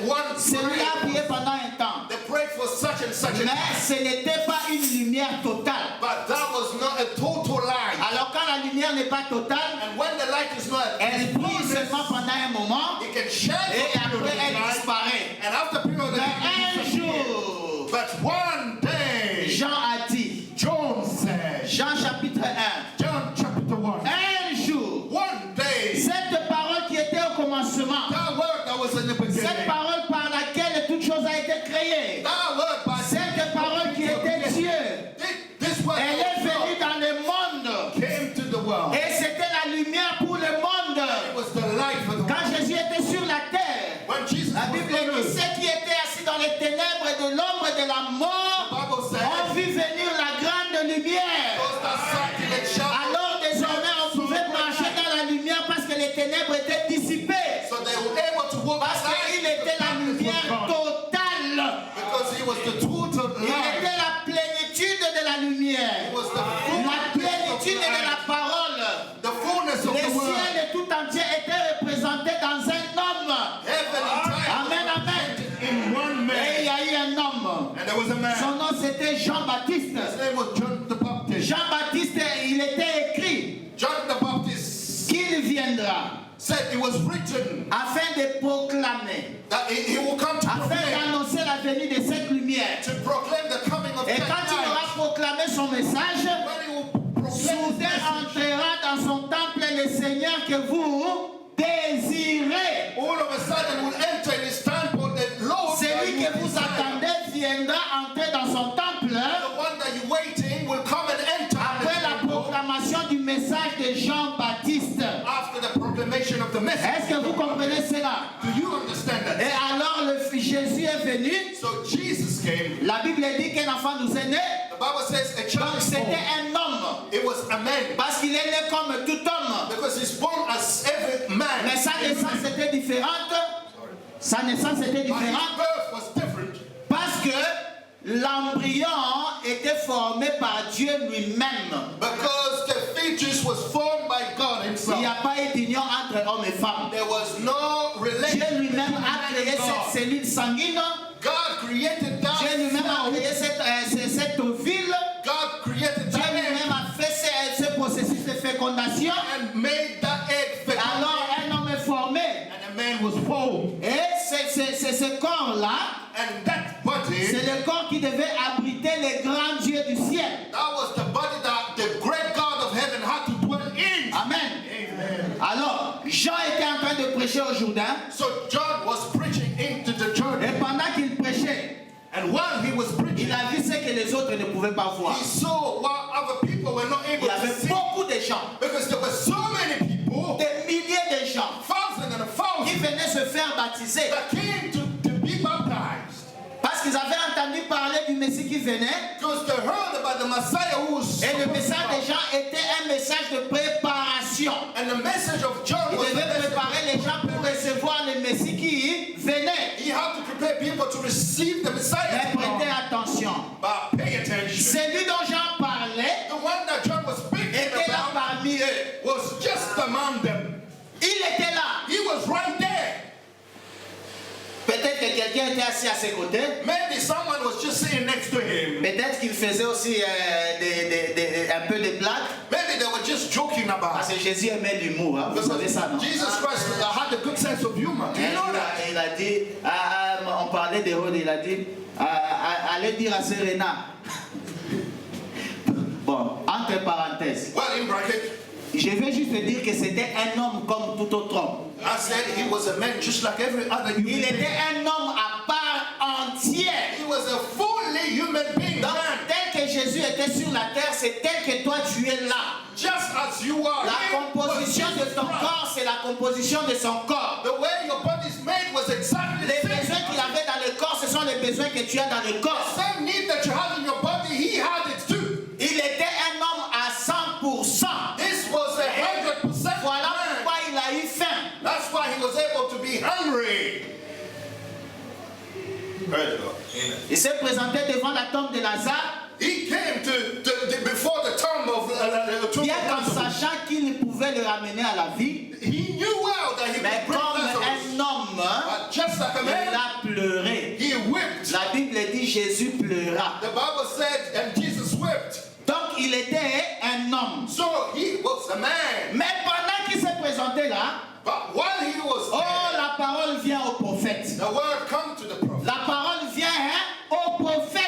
One Celui-là a prié prayed, pendant un temps. they prayed for such and such a Mais ce n'était pas une lumière totale. but that was not a total lie. Alors quand la lumière n'est pas totale, And when the light is not, elle brille seulement pendant un moment it can shine et for a period après elle of time, disparaît. and after a period of Mais time, un it disappears. jour, But one day, Jean a dit, John said, Jean chapitre 1, John chapter 1, un jour, one day, cette parole qui était au commencement, that word that was in the cette beginning, parole par laquelle toute chose a été créée, that word by cette parole qui était Dieu, this word elle est venue dans le monde came to the world. et c'était la lumière pour le monde. It was the light for the world. Quand Jésus était sur la terre, When Jesus la was Bible on dit earth, ceux qui étaient assis dans les ténèbres de l'ombre et de la the mort Bible ont said, vu venir la grande lumière. those that sat in the shadow, Alors désormais on pouvait marcher dans la lumière parce que les ténèbres étaient dissipées. so they were able to walk Parce qu'il était la lumière totale. because he was the total Il light. était la plénitude de la lumière. He was the La fullness of plénitude de la light. parole. The fullness of Les the word. ciels et tout entier étaient représentés dans un homme. Heaven and time Amen, amen. in one Et il y man. a eu un homme. And there was a man. Son nom c'était Jean-Baptiste. His name was John the Baptist. Jean-Baptiste, il était écrit John the Baptist qu'il viendra said it was written afin de proclamer, that he will come to afin proclaim, d'annoncer la venue de cette lumière. to proclaim the coming of Et that quand il aura light. proclamé son message, When he will proclaim his soudain message, entrera dans son temple le Seigneur que vous désirez. all of a sudden will enter in his temple. The Lord that Celui you que vous desire, attendez viendra entrer dans son temple the one that you're waiting will come and enter après la the temple proclamation du message de Jean-Baptiste. after the proclamation of the message. Est-ce que vous comprenez cela? Do you understand Et that? alors Jésus est venu. So Jesus came. La Bible dit qu'un enfant nous est né. The Bible says a Donc child is born. c'était un homme. It was a man Parce qu'il est né comme tout homme. because he's born as every man. Mais sa naissance était différente. Sa naissance était But his différente birth was different parce que l'embryon était formé par Dieu lui-même. because the fetus was formed by God Il n'y himself. a pas eu d'union entre hommes et femmes. There was no relation Dieu between lui-même man a créé and cette God. cellule sanguine. God created that Dieu lui-même a flow. créé cette ovule. God created Dieu that egg lui-même a fait ce processus de fécondation. and made that egg fecund. Alors un homme est formé. And a man was formed. Et c'est ce corps-là, And that body, c'est le corps qui devait abriter les grands dieux du ciel. that was the body that the great God of heaven had to dwell in. Amen. Amen. Alors, Jean était en train de prêcher au Jourdain. So John was preaching into the Jordan. Et pendant qu'il prêchait, And while he was preaching, il a vu ce que les autres ne pouvaient pas voir. he saw what other people were not Il able y to avait see. beaucoup de gens, Because there were so many people, des milliers de gens, thousands and qui thousands, venaient se faire baptiser. that came to be baptized. Parce qu'ils avaient entendu parler du Messie qui venait. Because they heard about the Messiah who was Et le supposed to message come. des gens était un message de préparation. And the message of John Il was the devait message préparer les gens pour recevoir le Messie qui venait. he had to prepare people to receive the Messiah. Mais to come. prêtez attention. But pay attention. Celui dont Jean parlait The one that John was speaking était là about parmi eux. was just among them. Il était là. He was right there. Peut-être que quelqu'un était assis à ses côtés. Maybe someone was just sitting next to him. Peut-être qu'il faisait aussi un peu de blagues. Maybe they were just joking about Parce it. que Jésus aimait l'humour. Hein. Vous savez ça, non? Jesus Christ had a good sense of humor. Do you know that? Il a dit, on parlait d'Hérode, il a dit, allez dire à Serena. Bon, entre parenthèses. Well, in bracket, Je vais juste dire que c'était un homme comme tout autre homme. I said he was a man just like every other human Il était being. un homme à part entière. He was a fully human being Donc, man. tel que Jésus était sur la terre, c'est tel que toi tu es là. Just as you are. La here composition was de Jesus ton Christ. corps, c'est la composition de son corps. The way your body is made was exactly Les the same. besoins qu'il avait dans le corps, ce sont les besoins que tu as dans le corps. The same need that you have in your body, he had it too. Il était un homme à 100%. This was 100% Voilà man. pourquoi il a eu faim. That's why he was able to be hungry. Praise God. Amen. Il s'est présenté devant la tombe de Lazare, He came before the tomb of bien qu'en Lazarus. sachant qu'il pouvait le ramener à la vie. He knew well that he Mais could bring comme Lazarus. un homme, But just like a il man, a pleuré. he wept. La Bible dit Jésus pleura. The Bible said, and Jesus wept. Donc il était un homme. So he was a man. Mais pendant qu'il s'est présenté là, But while he was oh, there, la parole vient au prophète. the word comes to the prophet. La parole vient au prophète.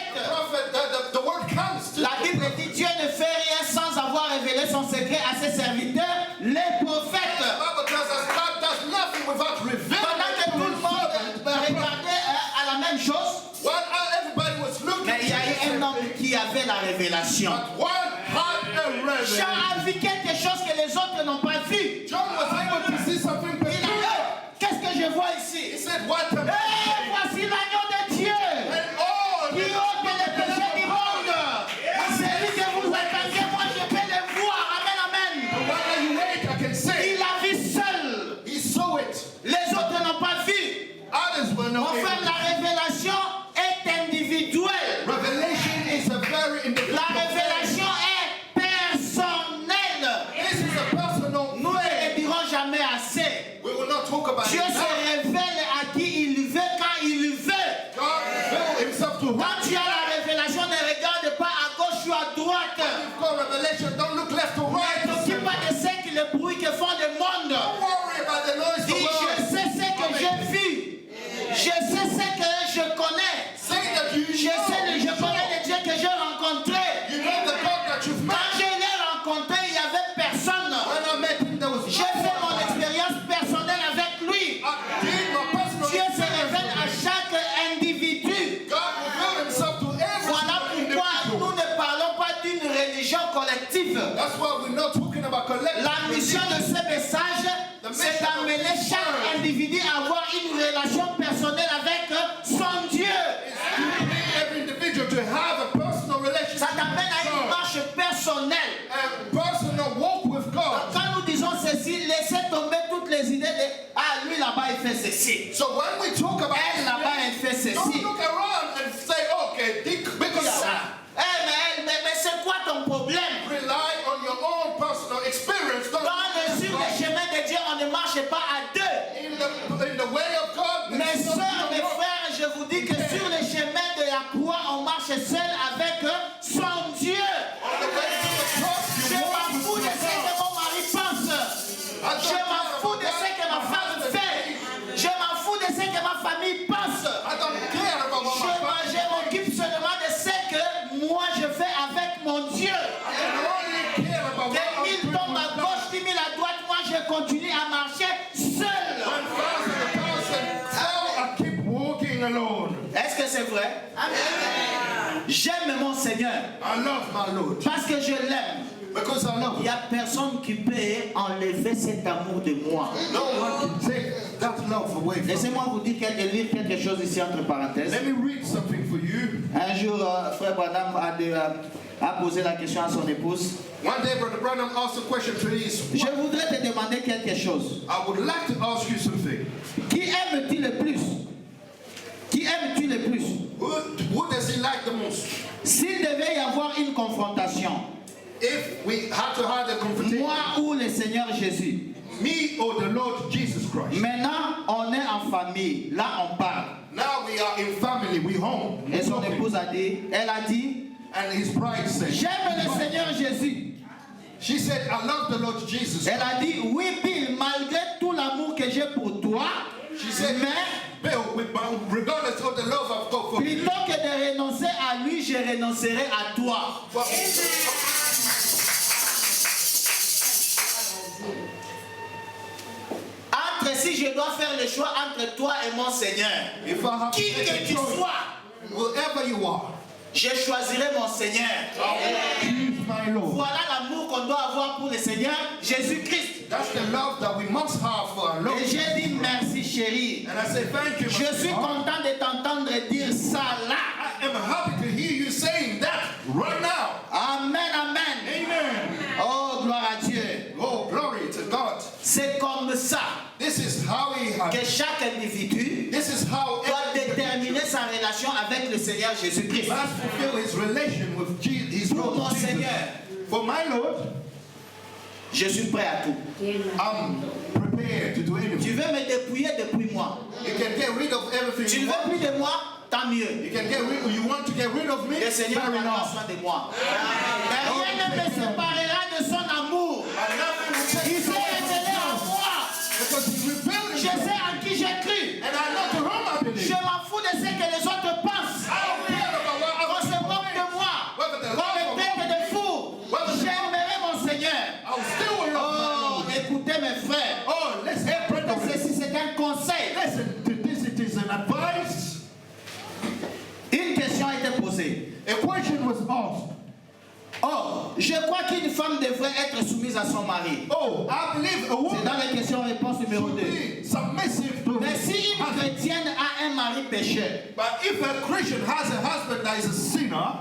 The word comes to La the Bible prophet. dit Dieu ne fait rien sans avoir révélé son secret à ses serviteurs, les prophètes. The Bible tells us God does nothing without revealing Pendant it que to tout le his monde servant, the prophet. regardait à la même chose, While everybody was looking mais il y a eu at un homme qui avait la révélation. but one had a Jean revelation. a vu quelque chose que les autres n'ont pas vu. John was able to see something Il a dit, peculiar. qu'est-ce que je vois He ici? said, what a Eh, voici l'agneau de Dieu and all qui ôte les péchés du monde. Celui que vous attendiez, moi je peux le voir. Amen, amen. while you wait, I can say Il a vu seul. he saw it. Les autres n'ont pas vu. Others were not Enfin, able. la révélation est individuelle. Revelation is a very individual. La révélation est personnelle. This is a personal Nous ne thing. le dirons jamais assez. We will not talk about Dieu it now. se révèle à qui il veut, quand il veut. God revealed himself to Quand tu as la révélation, ne regarde pas à gauche ou à droite. You've got revelation. Don't look left or Ne right. t'occupe pas de ce que le bruit que font le monde. Don't worry about the noise of Dis, the je world. sais ce que j'ai vu. Je sais ce que je connais. Say that you Je connais les dieux que j'ai rencontrés. You know the God that you've Quand met. je l'ai rencontré, il n'y avait personne. When I met him, there was J'ai fait mon expérience personnelle avec lui. I did my personal Dieu se révèle à experience. chaque individu. God revealed himself to every Voilà single pourquoi nous individual. ne parlons pas d'une religion collective. That's why we're not talking about collective. La mission de ce message, c'est d'amener chaque individu à avoir une relation personnelle avec son Dieu. Every individual to have a personal relationship Ça t'amène à une with God. marche personnelle. A personal walk with God. Quand nous disons ceci, laissez tomber toutes les idées de « Ah, lui là-bas, il fait ceci. So when we talk about Elle là-bas, elle fait don't ceci. look around and say, okay, because Mais c'est quoi ton problème? rely on your own personal experience. Don't Sur le chemin de Dieu, on ne marche pas à deux. in the way of God. Mes soeurs, mes frères, je vous dis que sur le chemin de la croix, on marche seul avec son Dieu. Je m'en fous de ce que mon mari pense. Je m'en fous de ce que ma femme fait. Je m'en fous de ce que ma famille pense. I don't care about what my family Je m'occupe seulement de ce que moi je fais avec mon Dieu. I only care about what Que mille tombent à gauche, 10 000 à droite, moi je continue à marcher seul. I keep walking alone. Est-ce que c'est vrai? J'aime mon Seigneur I love my Lord parce que je l'aime. because I love Il n'y him. a personne qui peut enlever cet amour de moi. No one can take that love away from me. Laissez-moi vous dire de lire quelque chose ici entre parenthèses. Let me read something for you. Un jour, frère Branham a posé la question à son épouse. One day, Brother Branham asked a question to his Je wife. voudrais te demander quelque chose. I would like to ask you something. Qui aimes-tu le plus? Qui aimes-tu le plus? Who does he like the most? S'il devait y avoir une confrontation, If we had to have a confrontation, moi ou le Seigneur Jésus, me or the Lord Jesus Christ. maintenant on est en famille, là on parle. Now we are in family, we home. Et son épouse a dit, elle a dit, And his bride said, j'aime le Seigneur Jésus. she said, I love the Lord Jesus. Elle a dit, oui Bill, malgré tout l'amour que j'ai pour toi, She said, mais Bill, regardless of the love I've got for you, plutôt que de renoncer à lui, je renoncerai à toi. Entre si je dois faire le choix entre toi et mon Seigneur, if I have qui to make que a tu choice, sois, whoever you are, Je choisirai mon Seigneur. Choose my Lord. Voilà l'amour qu'on doit avoir pour le Seigneur Jésus-Christ. That's the love that we must have for our Lord. Et j'ai dit merci chérie. And I say thank you. Je suis content de t'entendre dire ça là. I am happy to hear you saying that right now. Amen, amen. Amen. Oh, gloire à Dieu. Oh, glory to God. C'est comme ça This is how he que has. chaque individu This is how doit every déterminer sa relation avec le Seigneur Jésus-Christ. must fulfill his relation with Jesus, his Pour Lord mon Jesus. Seigneur, For my Lord, je suis prêt à tout. I'm prepared to do Tu anything. veux me dépouiller, dépouille-moi. You can get rid of Tu everything ne you veux want. plus de moi, tant mieux. You can get rid. You want to get rid of me? Le Seigneur Fair prendra enough. soin de moi. Mais rien ne me séparera de son amour. And nothing will take Il you s'est away from révélé en God, moi. because he revealed Je himself. sais en qui j'ai cru. And I know to whom I Je believe. m'en fous de ce que les autres pensent. I don't care about what Qu'on other se people moque de think. moi. Whether they Qu'on love me or traite not. de fou. J'aimerai mon Seigneur. I'll still love my Oh, Lord. écoutez mes frères. Oh, listen, Écoutez brethren. ceci, c'est un conseil. Listen to this. It is an advice. Une question a été posée. A question was asked. Oh, je crois qu'une femme devrait être soumise à son mari. Oh, I believe a C'est woman dans la question-réponse numéro should 2. be submissive to Mais her si une husband. chrétienne a un mari pécheur, But if a Christian has a husband that is a sinner,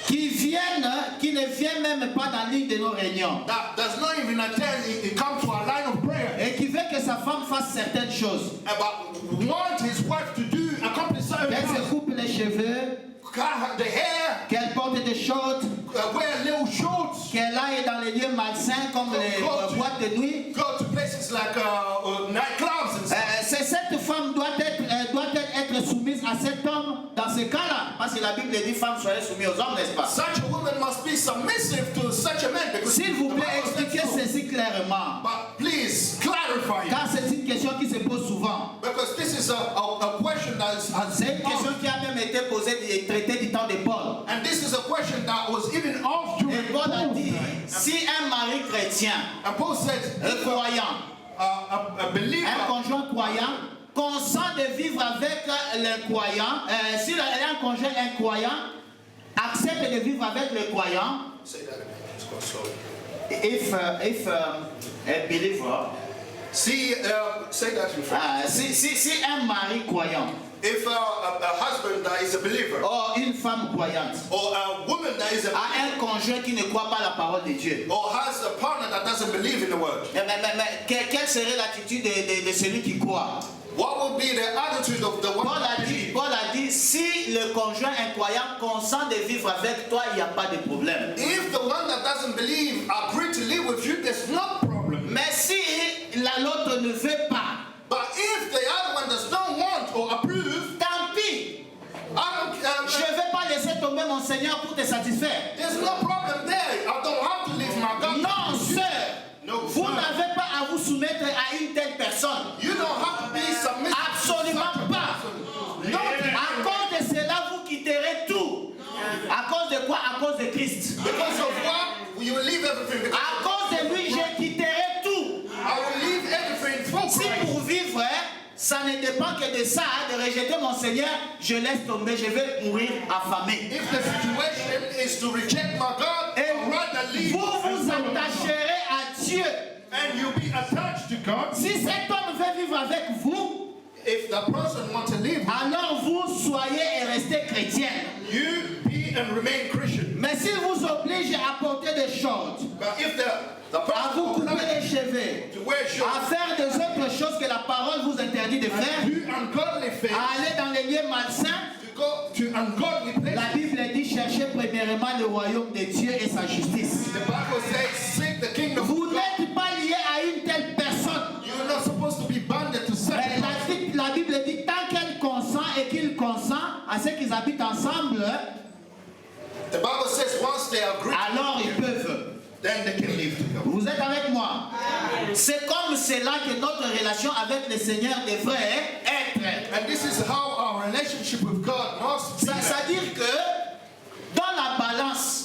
qui ne vient même pas dans l'une de nos réunions, that does not even attend, he comes to our line of prayer, et qui veut que sa femme fasse certaines choses, but want his wife to do, accomplish certain qu'elle se things, coupe les cheveux, the hair, qu'elle porte des shorts, wear little shorts, qu'elle aille dans les lieux malsains comme les boîtes de nuit, go to places like nightclubs and stuff. cette femme doit être soumise à cet homme dans ce cas-là. Parce que la Bible dit femmes soyez soumises aux hommes, n'est-ce pas? Such a woman must be submissive to such a man. Because S'il vous the plaît, Bible says expliquez so. ceci clairement. But please clarify it. Car c'est une question qui se pose souvent. Because this is a question that is C'est une question qui a même été posée et traitée du temps de Paul. and this is a question that was even asked during Et Paul a Paul's dit, time. si un mari chrétien, And Paul said, un croyant, a believer, un conjoint croyant, consent de vivre avec le croyant, si un conjoint incroyant accepte de vivre avec le croyant, say that again, let's go slowly. if a believer, See, say that in French. si un mari croyant, If a husband that is a believer or une femme croyante, or a woman that is a a un conjoint qui ne croit pas la parole de Dieu, or has a partner that doesn't believe in the word, mais quelle serait l'attitude de celui qui croit? what would be the attitude of the one that believes? Paul a dit, si le conjoint incroyant consent de vivre avec toi, il n'y a pas de problème. If the one that doesn't believe agree to live with you, there's no problem. Mais si l'autre ne veut pas, But if the other one does not want or approve, tant pis. I don't, Je ne vais pas laisser tomber mon Seigneur pour te satisfaire. there's no problem there. I don't have to leave my God. Non, sœur. No, Vous sir. n'avez pas à vous soumettre à une telle personne. You don't have to be submissive. Absolument to such a pas. person. Non, à cause de cela, vous quitterez tout. À cause de quoi? À cause de Christ. Because of what? You will leave everything. Because À cause de lui, je quitterai tout. I will leave everything for Si Christ. pour vivre, ça ne dépend que de ça, de rejeter mon Seigneur, je laisse tomber, je vais mourir affamé. If the situation is to reject my God, Et I'd rather leave. vous vous attacherez à Dieu. And you'll be attached to God. Si cet homme veut vivre avec vous, If the person wants to live, alors vous soyez et restez chrétien. you be and remain Christian. Mais s'il vous oblige à porter des shorts, But if the à person vous couper obliges les cheveux, to wear à shorts, faire des autres choses que la parole vous interdit de faire, do ungodly things, à aller dans les lieux malsains, to go to ungodly places, la Bible dit cherchez premièrement le royaume de Dieu et sa justice. the Bible says, seek the kingdom. Vous n'êtes pas lié à une telle personne. You're not supposed to be bounded to such Mais a person. la Bible dit tant qu'elle consent et qu'il consent à ce qu'ils habitent ensemble, The Bible says once they agree, alors ils peuvent. then they can live together. Vous êtes avec moi? C'est comme cela que notre relation avec le Seigneur devrait être. And this is how our relationship with God must be. C'est-à-dire que dans la balance,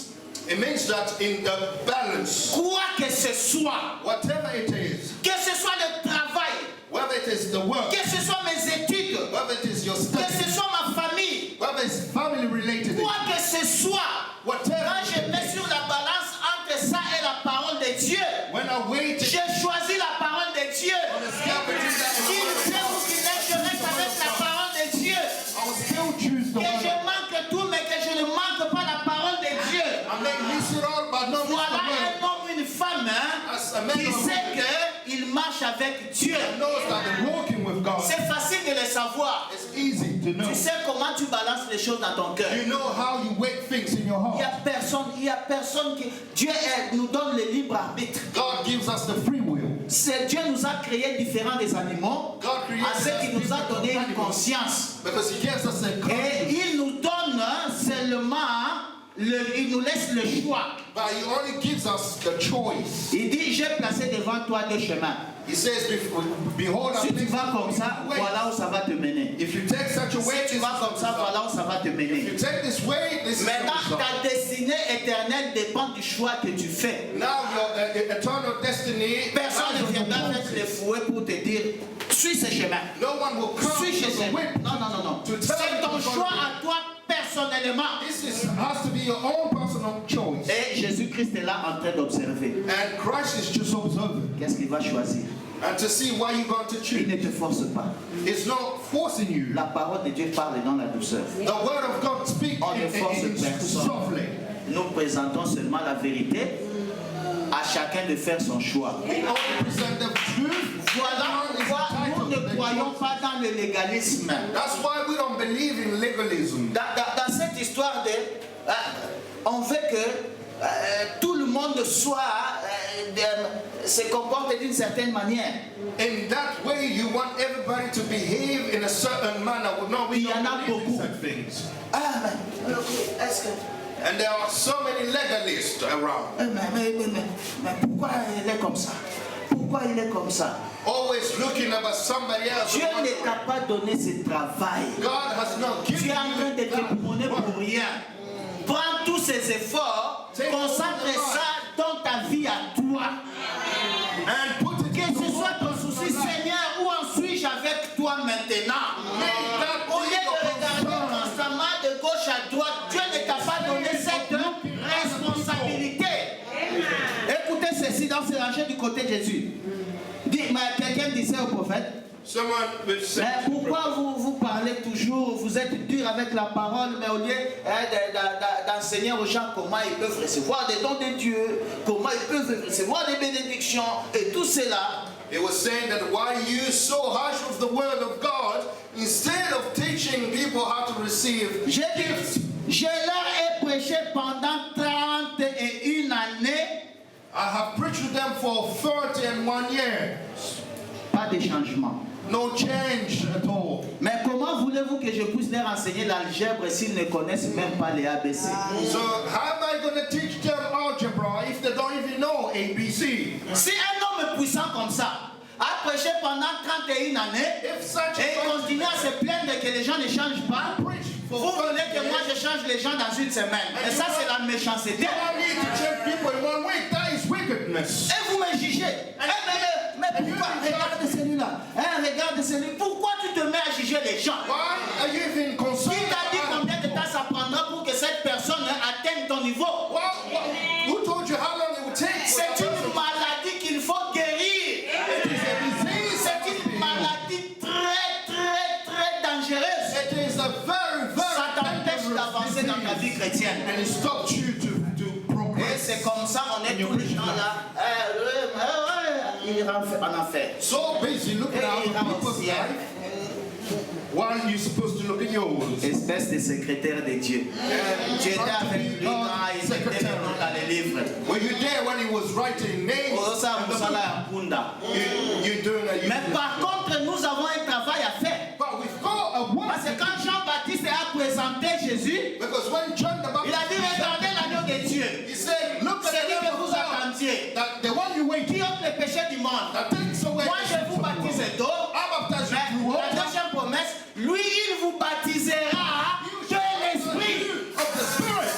It means that in the balance, quoi que ce soit, whatever it is, que ce soit le travail, whether it is the work, que ce soit mes études, whether it is your que study, ce soit ma famille, whether it's family related, quoi que ce avec Dieu. that knows that they're walking with God, C'est facile de le savoir. it's easy to know. Tu sais comment tu balances les choses dans ton cœur. You know how you weigh things in your Il n'y heart. a personne qui... Dieu nous donne le libre arbitre. God gives us the free will. Dieu nous a créés différents des animaux, God created à ce qu'il nous a us donné une different conscience. because He gives us a Et conscience. il nous donne seulement, il nous laisse le choix. But He only gives us the choice. Il dit, j'ai placé devant toi deux chemins. He says, behold, Si I'm tu placing vas comme ça, way. voilà où ça va te mener. If you take such a way, Si tu vas comme ça, voilà où ça va te if mener. you take this way, this is the Maintenant, result. ta destinée éternelle dépend du choix que tu fais. Now your eternal destiny. Personne ne lies on viendra your mettre les choices. fouets pour te dire, suis ce chemin. No one will come Suis ce to the chemin. whip. Non, non, non, non. To tell C'est you ton to go choix to à toi personnellement. Has to be your own personal choice. Et Jésus-Christ est là en train d'observer. And Christ is just observing. Qu'est-ce qu'il va choisir? And to see why you're going to Il choose. ne te force pas. It's not forcing you. La parole de Dieu parle dans la douceur. The word of God speaks On ne force personne. softly. Nous présentons seulement la vérité, à chacun de faire son choix. We only present the truth. Voilà Everyone is pourquoi nous entitled ne to their croyons choice. pas dans le légalisme. That's why we don't believe in legalism. Dans cette histoire de... on veut que tout le monde se comporte d'une certaine manière. In that way, you want everybody to behave in a certain manner. No, we Il y en don't a believe in beaucoup. such things. Ah, mais est-ce que... And there are so many legalists around. Mais pourquoi il est comme ça? Pourquoi il est comme ça? Always looking about somebody else. Dieu ne t'a pas donné ce travail. God has not Tu given es en train de you te prôner that. pour rien. Prends tous ces efforts, concentre ça dans ta vie à toi. And put it Que into ce soit ton work. souci, Seigneur, où en suis-je avec toi maintenant? Au lieu de regarder constamment de gauche à droite, Dieu ne t'a pas donné cette responsabilité. Écoutez ceci dans ce rangé du côté de Jésus. Quelqu'un disait au prophète, Someone will say, mais pourquoi vous parlez toujours, vous êtes dur avec la parole, mais au lieu d'enseigner aux gens comment ils peuvent recevoir des dons de Dieu, comment ils peuvent recevoir des bénédictions et tout cela. He was saying that why you so harsh with the word of God instead of teaching people how to receive J'ai gifts. dit, je leur ai prêché pendant 31 années, I have preached to them for 31 years. pas de changement. No change at all. Mais comment voulez-vous que je puisse leur enseigner l'algèbre s'ils ne connaissent même pas les ABC? So how am I going to teach them algebra if they don't even know ABC? Si un homme puissant comme ça a prêché pendant 31 années If such et a continue à se plaindre que les gens ne changent pas, preach vous for voulez que moi je change les gens dans une semaine. Et ça c'est la méchanceté. you don't need to change people in 1 week. That is wickedness. Et vous me jugez. Mais pourquoi? Regarde celui-là. Regarde celui-là. Pourquoi tu te mets à juger les gens? Why are you even Qui concerned t'a dit about combien de temps ça prendra pour que cette personne atteigne ton niveau? Who told you how long it would take? for C'est that une person? maladie qu'il faut guérir. It is a disease. C'est une maladie très dangereuse. It is a very, Ça very t'empêche dangerous d'avancer dans ta vie disease. chrétienne. And it stops you to Et progress. c'est comme ça, on est tous les gens là. Il ira en enfer. So busy looking Et at il ira other au people's ciel. life. Why are you supposed to look at yours? Espèce de secrétaire de Dieu. Tu étais avec lui quand il mettait les noms dans les livres. Were you there when he was writing names? Oh, ça, in the ça book? là, Punda. You're doing a Mais par contre, nous avons un travail à faire. But we've got a work. Parce que quand Jean-Baptiste a présenté Jésus, Because when John the il a dit Baptist, regardez l'agneau de Dieu. he said, look at Celui the que Lamb of vous God, attendiez. that the one you wait, Qui ôte les péchés du monde. that takes away Moi, the je sins vous of the baptise world. d'eau. I baptize you through Mais la water. deuxième promesse, lui, il vous baptisera de l'Esprit. Of the Spirit.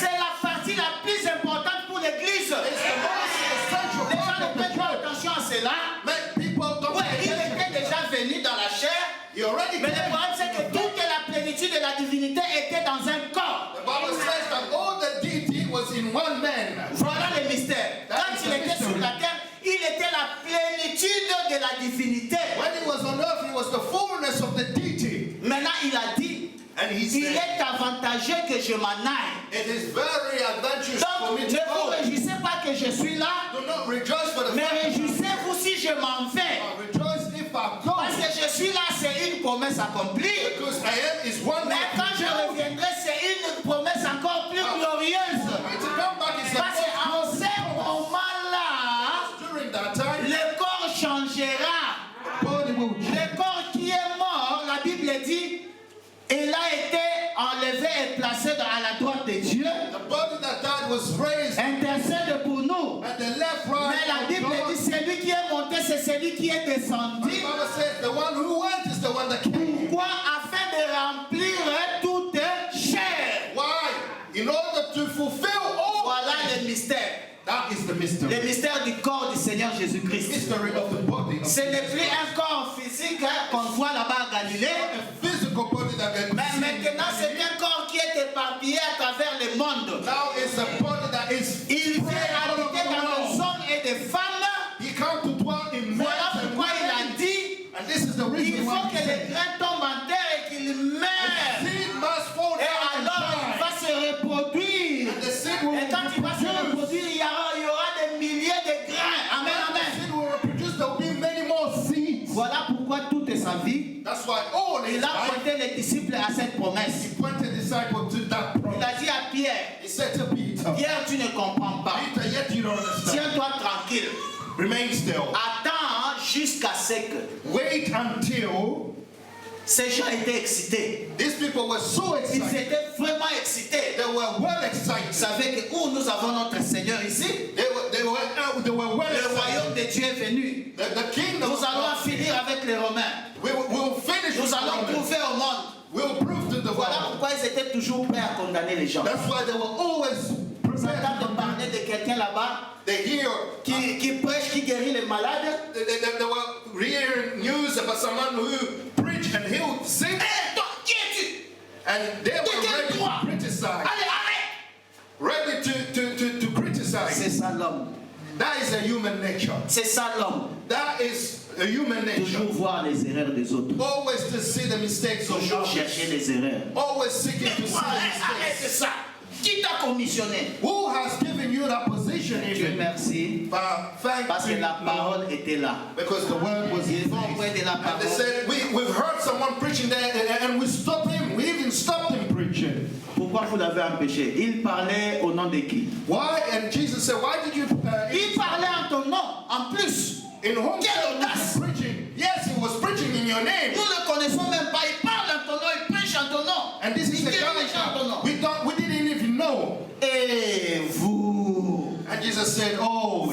C'est la partie la plus importante pour l'Église. It's the most essential Les gens part ne of the prêtent pas church. attention à cela. But people don't Ouais, pay il attention. était déjà venu dans la chair. He already Mais le came. problème, c'est que toute la plénitude de la divinité était dans un corps. The Bible says that all the deity was in one man. Voilà le mystère. Quand il était sur la terre, il était la plénitude de la divinité. When he was on earth, he was the fullness of the deity. Maintenant, il a dit, And he il said, est avantageux que je m'en aille. it is very advantageous for Donc, me ne to vous go. réjouissez pas que je suis là, Do not rejoice for the mais fact réjouissez-vous si je m'en vais. promesse accomplie. Because I am is one Mais that quand je reviendrai, c'est une promesse encore plus glorieuse. to come back is Parce qu'en ce moment-là, during that time, le corps changera. body will Le corps qui est mort, la Bible dit, il a été enlevé et placé à la droite de Dieu. the body that died was raised Intercède pour nous. at the left right. Mais la of Bible God. dit, celui qui est monté, c'est celui qui est The descendu. Bible says the one who went is the one that came. Pourquoi? Afin de remplir toute chair. Why? In order to fulfill all. Voilà le mystère. That is the mystery. Le mystère du corps du Seigneur Jésus-Christ. Mystery of the body. Ce n'est plus un corps physique qu'on voit là-bas à Galilée. A physical body that can Mais maintenant, c'est un corps qui est éparpillé à travers le monde. now it's a body that is Il vient spread all over habiter the dans les world. hommes et des femmes. He come to dwell in men Voilà and pourquoi il a women. dit, And this is the il reason faut why que les grains tombent en terre et qu'ils meurent. seed must fall Et down and alors, il die. va se reproduire. And the seed will Et quand il va se reproduce. reproduire, il y aura des milliers de grains. Amen, The amen. seed will reproduce. There will be many more seeds. Voilà pourquoi toute sa vie, That's why all his il a life pointé les disciples à cette promesse. he pointed disciples to that Il promise. a dit à Pierre, He said to Peter, Pierre, tu ne comprends pas. Peter, yet you don't understand. Tiens-toi tranquille. Remain still. Attends jusqu'à ce que Wait until ces gens étaient excités. these people were so Ils excited. étaient vraiment excités. They were well Vous excited. savez que où nous avons notre Seigneur ici, They were well le excited. royaume de Dieu est venu. The kingdom Nous of allons God. finir avec les Romains. We'll finish with Nous allons the Romans. prouver au monde. We'll prove to the Voilà world. pourquoi ils étaient toujours prêts à condamner les gens. That's why they were always Vous prepared. entendez parler de quelqu'un là-bas They hear, qui prêche, qui guérit les malades. they were hearing news about someone who preached and healed the sick, Hé, toi, qui es-tu? and they De were quel ready droit? to criticize. Allez, arrête! Ready to criticize. C'est ça l'homme. That is a human nature. C'est ça l'homme. That is a human nature. Toujours voir les erreurs des autres. Always to see the mistakes of Toujours others. chercher les erreurs. Always seeking to see the Arrête mistakes. ça. Qui t'a commissionné? Who has given you that position Dieu even? merci. Thank Parce que you, la parole était là. because the word was Ils in vont place. près de la And they parole. said, we've heard someone preaching there and we stopped him. We even stopped him preaching. Pourquoi vous l'avez empêché? Il parlait au nom de qui? Why? And Jesus said, why did you... Il parlait en ton nom, en plus. in whom Quelle audace! preaching? Yes, he was preaching in your name. Nous ne le connaissons même pas. Il parle en ton nom, il prêche en ton nom. And this is Il the guérit les gens en ton nom. guy we didn't even know. Et vous? And Jesus said, oh,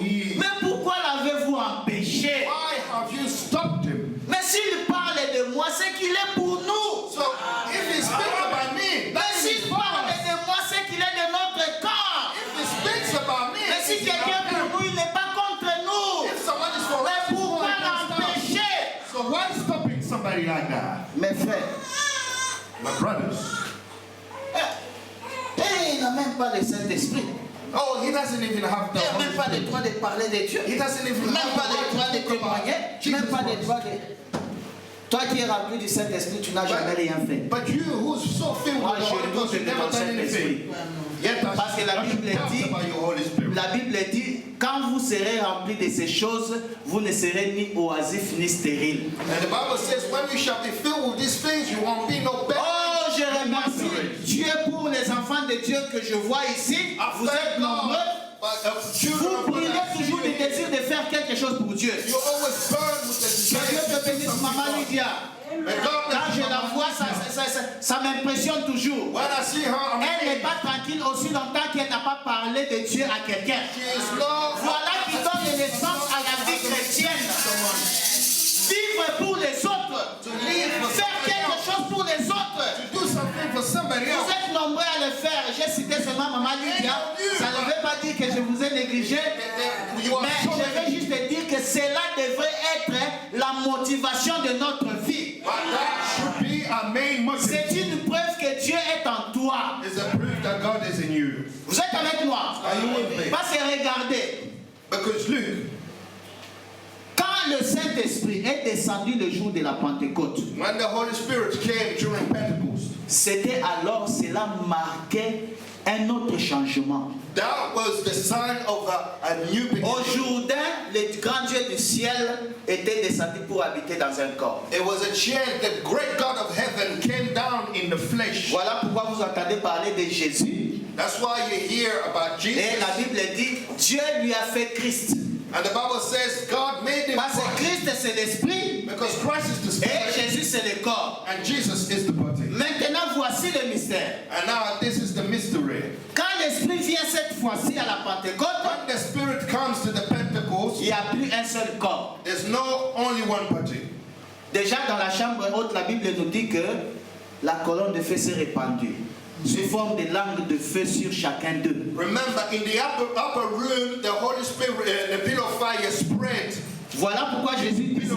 ye. Mais pourquoi l'avez-vous empêché? Why have you stopped him? Mais s'il parle de moi, c'est qu'il est pour nous. So if he speaks about me, Mais that is s'il parle false. de moi, c'est qu'il est de notre camp. If he speaks about me, Mais si it's quelqu'un est about pour him. nous, il n'est pas contre nous. If someone is for us, Mais it's pourquoi for against us. l'empêcher? So why stopping somebody like that? Mes frères, My brothers. il n'a même pas le Saint-Esprit. Oh, he doesn't even have Il the n'a Holy même pas le Spirit. droit de parler de Dieu. He doesn't even Même have pas the le droit de right to talk about témoigner. Jesus Même pas le Christ. droit de... Toi qui es rempli du Saint-Esprit, tu n'as jamais rien fait. But you who's so filled Moi, with the je Holy Ghost, doute you de never ton done Saint-Esprit. anything. Yet Parce que la I should Bible doubt dit, about your Holy Spirit. la Bible dit, quand vous serez remplis de ces choses, vous ne serez ni oisifs ni stériles. And the Bible says, when you shall be filled with these things, you won't be no better. Oh, je remercie Dieu pour les enfants de Dieu que je vois ici. Vous êtes nombreux. Vous brûlez toujours le désir de faire quelque chose pour Dieu. You always burn with the Que Dieu te bénisse, Maman Lydia. Quand je la vois, ça m'impressionne toujours. When I see her, Elle n'est pas tranquille aussi longtemps qu'elle n'a pas parlé de Dieu à quelqu'un. she is not. Voilà qui donne naissance à la vie chrétienne. Vivre pour les autres. Faire quelque chose pour les autres. To do something for somebody Vous else. êtes nombreux à le faire. J'ai cité seulement Maman Lydia. Ça ne veut pas dire que je vous ai négligé. You are Mais so je veux juste dire que cela devrait être la motivation de notre vie. But that should be our main motive. C'est une preuve que Dieu est en toi. Is a proof that God is in you. Vous êtes avec moi? Are you with me? Parce que regardez, Because Luke, quand le Saint-Esprit est descendu le jour de la Pentecôte, when the Holy Spirit came during Pentecost, c'était alors, cela marquait un autre changement. That was the sign of a new beginning. Au Jourdain, le grand Dieu du ciel était descendu pour habiter dans un corps. It was a change. The great God of heaven came down in the flesh. Voilà pourquoi vous entendez parler de Jésus. That's why you hear about Jesus. Et la Bible dit, Dieu lui a fait Christ. And the Bible says God made him Parce que Christ. Christ c'est l'esprit Because Christ is the et spirit Jésus c'est le corps. and Jesus is the body. Maintenant voici le mystère. And now this is the mystery. Quand l'esprit vient cette fois-ci à la Pentecôte, When the spirit comes to the Pentecost, il n'y a plus un seul corps. there's no only one body. Déjà dans la chambre haute, la Bible nous dit que la colonne de feu s'est répandue sous forme de langue de feu sur chacun d'eux. Remember, in the upper room, the Holy Spirit, the pillar of fire spread. Voilà pourquoi Jésus disait,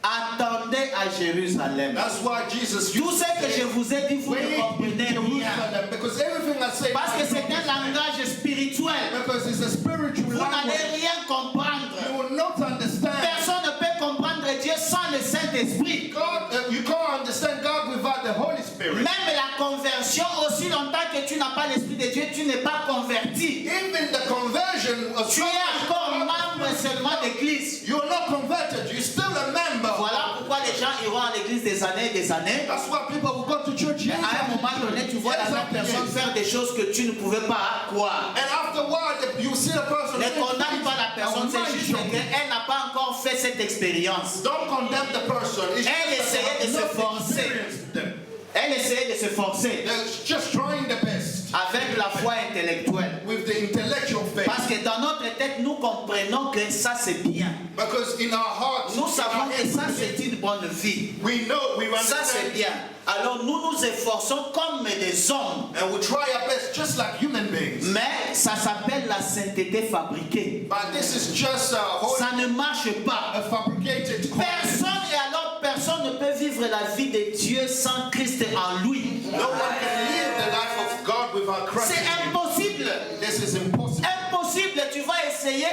attendez à Jérusalem. That's why Jesus Tout ce que je vous ai dit, vous wait ne in comprenez rien. Jerusalem, because everything I say, Parce que c'est un langage spirituel. because it's a spiritual Vous n'allez language. rien comprendre. You will not understand. Personne ne peut comprendre Dieu sans le Saint-Esprit. God, you can't understand God without the Holy Spirit. Même la conversion, aussi longtemps que tu n'as pas l'Esprit de Dieu, tu n'es pas converti. Even the conversion of Tu es encore membre seulement d'église. you're not converted. You're still a member. Voilà pourquoi les gens iront à l'église des années et des années. That's why people will go to church. Mais à un moment donné, tu vois la même personne faire des choses que tu ne pouvais pas croire. And after a while, you see the person. Ne condamne pas la personne, c'est juste qu'elle n'a pas encore fait cette expérience. Don't condemn the person. It's Elle just that essayait de they se have not forcer. experienced them. Elle essayait de se forcer They're just trying the best avec la foi intellectuelle. with the intellectual faith. Parce que dans notre tête, nous comprenons que ça c'est bien. Because in our hearts, Nous savons que ça c'est une bonne vie. we know, we Ça c'est understand, bien. Alors nous nous efforçons comme des hommes. and we try our best just like human beings. Mais ça s'appelle la sainteté fabriquée. But this is just Ça ne marche pas. a fabricated Personne et alors personne ne peut vivre la vie de Dieu sans Christ en lui. No one can live the life of God without Christ. C'est impossible. This is impossible. Impossible. Tu vas essayer,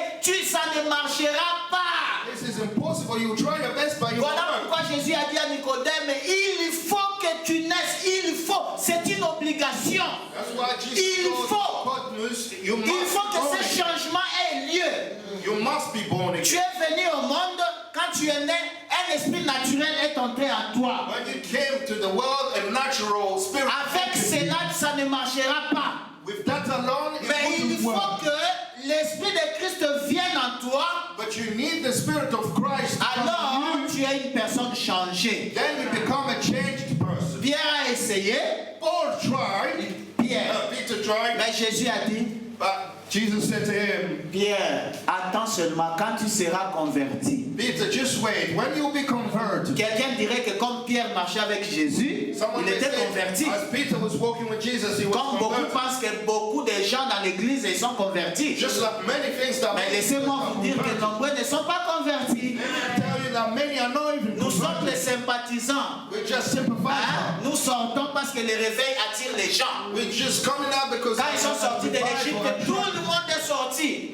ça ne marchera pas. This is impossible. You try your best, but you Voilà won't. pourquoi Jésus a dit à Nicodème, il faut que tu naisses, il faut. C'est une obligation. That's why Jesus Il told faut. Nicodemus, you Il must faut be que born ce again. changement ait lieu. You must be born Tu again. es venu au monde, quand tu es né, un esprit naturel est entré en toi. When you came to the world, a natural spirit. Avec cela, ça ne marchera pas. With that alone, it Mais il wouldn't faut work. que l'esprit de Christ vienne en toi. But you need the spirit of Christ. to come Alors, in you. tu es une personne changée. Then you become a changed person. Pierre a essayé. Paul tried. Pierre. Peter tried. Mais Jésus a dit, But Jesus said to him, Pierre, attends seulement quand tu seras converti. Peter, just wait. When you'll be converted. Quelqu'un dirait que comme Pierre marchait avec Jésus, Someone il may était say, converti. as Peter was walking with Jesus, he was Comme beaucoup converted. pensent que beaucoup de gens dans l'église ils sont convertis. Just like many things that Mais laissez-moi vous dire que nombreux ne sont pas convertis. I tell you that many are not even Nous sommes les converted. sympathisants. We just sympathize. Hein? Nous sortons parce que les réveils attirent les gens. We're just coming out because Quand ils sont sortis de l'Égypte, tout le monde est sorti.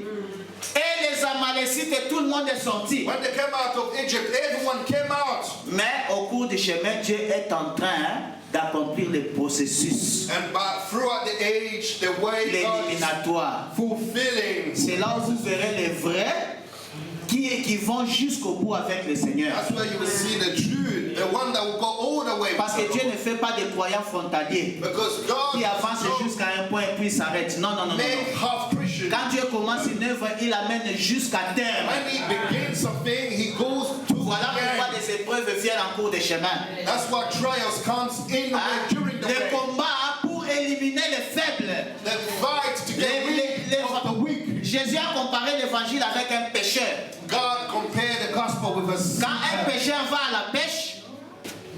Et les Amalécites, tout le monde est sorti. when they came out of Egypt, everyone came out. Mais au cours du chemin, Dieu est en train d'accomplir le processus, And but throughout the age, the way God is l'éliminatoire. fulfilling. C'est là où vous verrez les vrais qui vont jusqu'au bout avec le Seigneur. That's where you will see the truth, the one that will go all the way. Parce que Dieu ne fait pas des croyants frontaliers Because God qui avancent jusqu'à un point et puis s'arrêtent. Non, non, non, non. made half Christian. Quand Dieu commence une œuvre, il l'amène jusqu'à terme. When He begins something, He goes to Voilà the pourquoi end. les épreuves viennent en cours de chemin. That's why trials comes in the way, Hein? during the Le way. combat pour éliminer les faibles. The fight to get rid of the weak. Jésus a comparé l'évangile avec un pêcheur. God compared the gospel with us. Quand un pêcheur va à la pêche,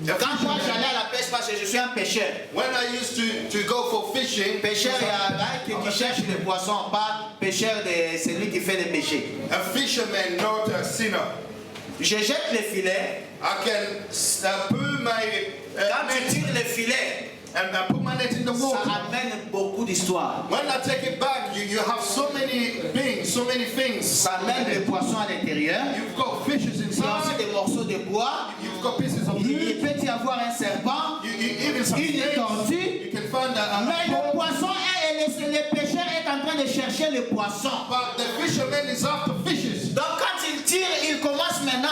quand moi j'allais à la pêche parce que je suis un pêcheur. When I used to go for fishing, Pêcheur, il y a un qui cherche les poissons, pas pêcheur, c'est lui qui fait les péchés. a fisherman, not a sinner. Je jette le filet. I can put my Quand tu net tires le filet, and I put my net in the ça water. amène beaucoup d'histoires. When I take it back, you have so many things, so many things. Ça amène les poissons à l'intérieur. You've got fishes Il y a aussi inside. des morceaux de bois. You've got pieces of Il meat. peut y avoir un serpent, Even some une snakes. tortue. You can find a Mais le pole. poisson est chercher les poissons. But the fisherman is after fishes. Donc quand il tire, il commence maintenant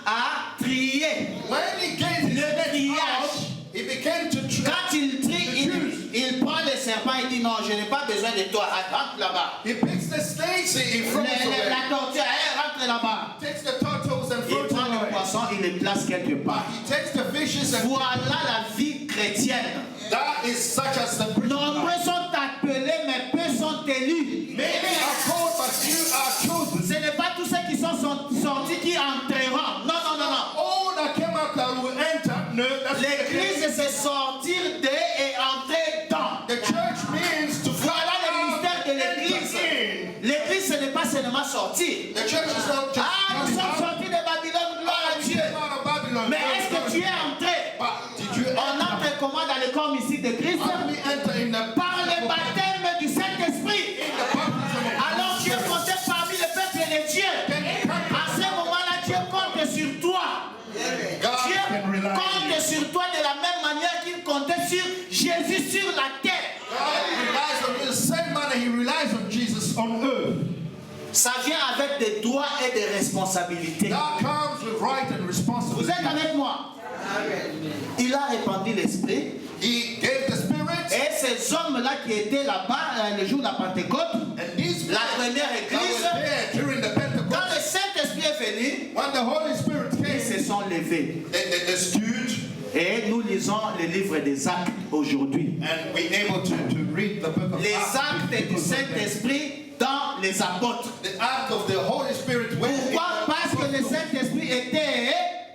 à trier. When he gets his Le net out, triage. he began to Quand il trie, il prend le serpent et dit non, je n'ai pas besoin de toi, rentre là-bas. He picks the snakes, he throws away. La tortue, rentre là-bas. Takes the turtles and Il throws prend them le away. poisson, il les place quelque But part. he takes the fishes and Voilà la vie chrétienne. that is such as the Christian Nombreux life. sont appelés, mais peu sont élus. Many are called, but few are chosen. Ce n'est pas tous ceux qui sont sortis qui entreront. Non, non, non, non. All that came out that will enter, no, that's not the L'église, case. c'est sortir de et entrer dans. The church means to Voilà le come mystère de out, l'église. enter in. L'église, ce n'est pas seulement sortir. The church is not just Ah, nous coming sommes out. sortis de Babylone, gloire à Dieu. Came out of Babylon. Mais est-ce que tu es entré? But did you On enter? entre comment dans le corps mystique de Christ? How do we enter in the Par le baptême du Saint-Esprit. in the baptism of Alors Dieu comptait parmi le peuple de Dieu. À ce moment-là, Dieu compte sur toi. God Dieu can rely on you. compte sur toi de la même manière qu'il comptait sur Jésus sur la terre. God relies on you the same manner he relies on Jesus on earth. Ça vient avec des droits et des responsabilités. That comes with right and Vous responsibility. êtes avec moi? Il a répandu l'esprit. He gave the Spirit, Et ces hommes-là qui étaient là-bas le jour de la Pentecôte, and these la men première that were église, there during the quand Pentecost, le Saint-Esprit est venu, when the Holy Spirit ils came, se sont levés. they stood, Et nous lisons le livre des Actes aujourd'hui. and we're able to read the book of Les Acts actes du because of that. Saint-Esprit dans les apôtres. The act of the Holy Spirit went in Pourquoi? the Parce que le apostles. Saint-Esprit était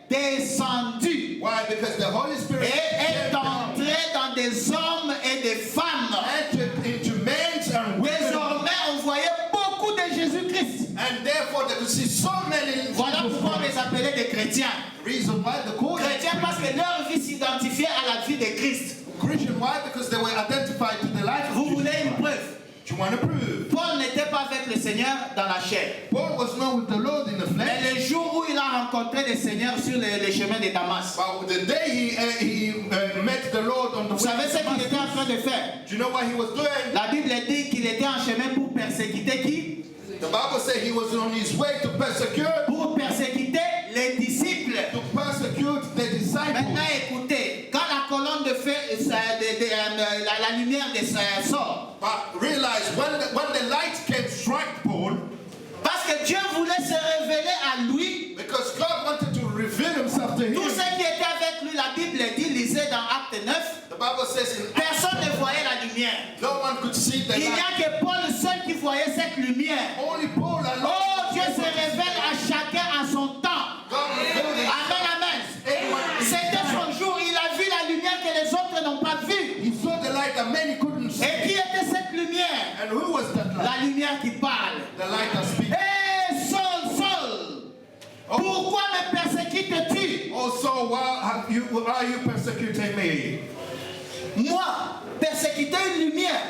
descendu Why? Because the Holy Spirit et est came down, entré dans des hommes et des femmes. entered into men and women, Désormais, on voyait beaucoup de Jésus-Christ. and therefore they could see so many Voilà pourquoi on les appelait des chrétiens. reason why the call Chrétiens parce que leur vie s'identifiait à la vie de Christ. Christian. Why? Because they were identified to the life of Vous Jesus voulez une Christ. preuve? Do you want to prove? Paul n'était pas avec le Seigneur dans la chair. Paul was not with the Lord in the Mais flesh. le jour où il a rencontré le Seigneur sur les chemins de Damas, But the day he met the Lord on the vous savez ce way, qu'il était en train de faire? do you know what he was doing? La Bible dit qu'il était en chemin pour persécuter qui? The Bible said he was on his way to persecute Pour persécuter les disciples. the disciples. Maintenant écoutez, quand la colonne de feu, la lumière sort, But realize when the light came strike Paul, parce que Dieu voulait se révéler à lui, because God wanted to reveal himself to him. tous ceux qui étaient avec lui, la Bible dit, lisez dans Acte 9, The Bible says in personne ne voyait la lumière. no one could see the Il n'y light. a que Paul seul qui voyait cette lumière. Only Paul alone. Oh, Dieu se révèle à chacun à son temps. God revealed himself. Amen, amen. C'était son jour, il a vu la lumière que les autres n'ont pas vue. He saw the light that many couldn't see. Et qui était cette lumière? And who was that light? La lumière qui parle. The light that speaks. Hé, Saul, Saul, pourquoi me persécutes-tu? Oh, so why are you persecuting me? Moi, persécuter une lumière.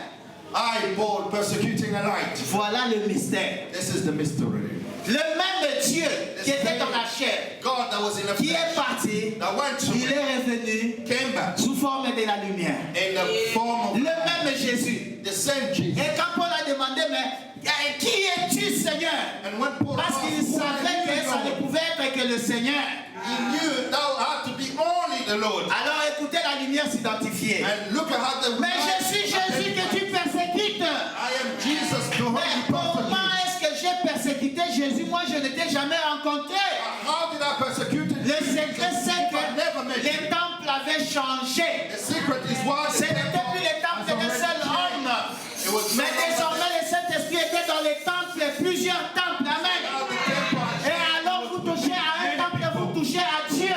I, Paul, persecuting a light. Voilà le mystère. This is the mystery. Le même Dieu qui était dans la chair, God that was in the qui est flesh, parti, that went to il est revenu came back sous forme de la lumière. in the form Le of même Jésus. the same Jesus. Et quand Paul a demandé, mais qui es-tu, Seigneur? And when Paul Parce qu'il asked, savait que ça ne pouvait être que le Seigneur. he knew thou had to be only the Lord. Alors écoutez la lumière s'identifier. And look at how the Mais je suis Jésus que tu persécutes. I am Jesus, the Holy Mais Prophet. comment est-ce que j'ai persécuté Jésus? Moi, je ne t'ai jamais rencontré. How did I persecute him? Le secret, c'est I never que met les you. temples avaient changé. The secret is why Ce n'était plus les temples d'un seul homme. It was Mais désormais, le Saint-Esprit était dans les temples, plusieurs temples. Amen. Et alors, vous touchez à un temple, vous touchez à Dieu.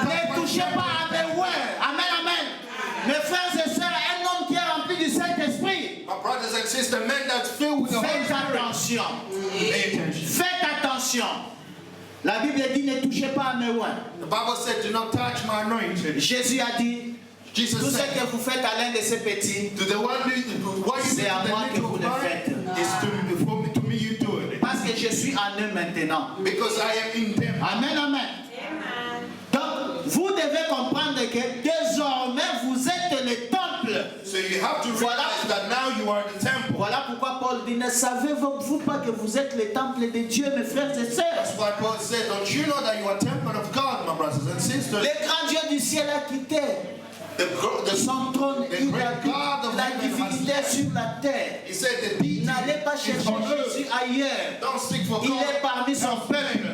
Ne touchez pas à mes words. Amen, amen. Mes frères et sœurs, un homme qui est rempli du Saint-Esprit, My brothers and sisters, men that's filled with the Holy faites Spirit. attention. Pay attention. Faites attention. La Bible dit ne touchez pas à mes words. The Bible said, do not touch my anointing. Jésus a dit, Jesus tout ce said, que vous faites à l'un de ces petits, to the one who, what you do c'est à to moi the que little vous le one faites. is to me you do it. Parce que je suis en eux maintenant. Because I am in them. Amen, amen. Donc, vous devez comprendre que désormais, vous êtes le temple. So you have to Voilà. realize that now you are the temple. Voilà pourquoi Paul dit dit, ne savez-vous pas que vous êtes le temple de Dieu, mes frères et sœurs? That's why Paul said, don't you know that you are a temple of God, my brothers and sisters? Le grand Dieu du ciel a quitté son trône, il a dit la divinité sur la terre. He said the deity N'allez pas is chercher on earth. Jésus ailleurs. Don't seek for Il God. est parmi son peuple.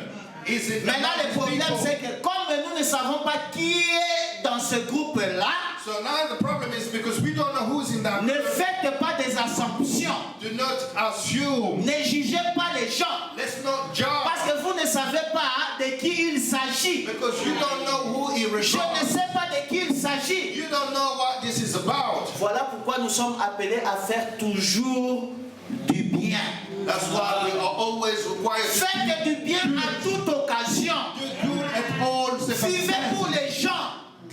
Is it Maintenant, le problème, people? c'est que comme nous ne savons pas qui est dans ce groupe-là, So now the problem is because we don't know who's in that ne group. faites pas des assumptions. Do not assume. Ne jugez pas les gens. Let's not judge. Parce que vous ne savez pas de qui il s'agit. Because you don't know who he Je ne regards. sais pas de qui il s'agit. You don't know what this is about. Voilà pourquoi nous sommes appelés à faire toujours du bien. That's why we are always required to Faites du bien à toute occasion. do good at all Vivez pour circumstances. les gens.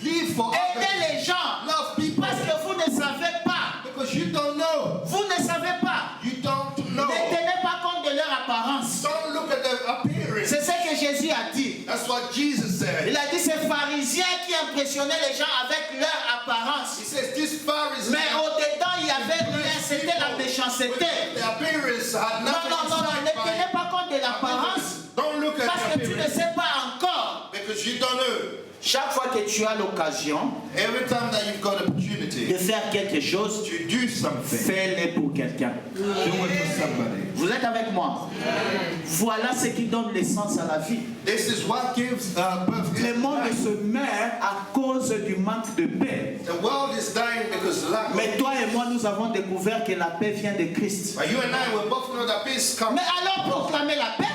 Live for Aidez others. les gens. Love people. Parce que vous ne savez pas. Because you don't know. Vous ne savez pas. You don't Ne know. tenez pas compte de leur apparence. Don't look at their appearance. C'est ce que Jésus a dit. That's what Jesus said. Il a dit ces pharisiens qui impressionnaient les gens avec leur apparence. He says this Pharisees. Mais au-dedans, il n'y avait rien. C'était la méchanceté. The appearance had Non, nothing non, to non, non. Ne signify. tenez pas compte de l'apparence. Don't look at Parce the que tu ne appearance. sais pas encore. Because you don't know. Chaque fois que tu as l'occasion Every time that you've got opportunity de faire quelque chose, to do something, fais-le pour quelqu'un. do it for somebody. Vous êtes avec moi? Voilà ce qui donne l'essence à la vie. This is what gives birth to Le monde life. se meurt à cause du manque de paix. The world is dying because of lack of. Mais toi et moi, nous avons découvert que la paix vient de Christ. But you and I, we both know that peace comes. Mais alors proclamez la paix.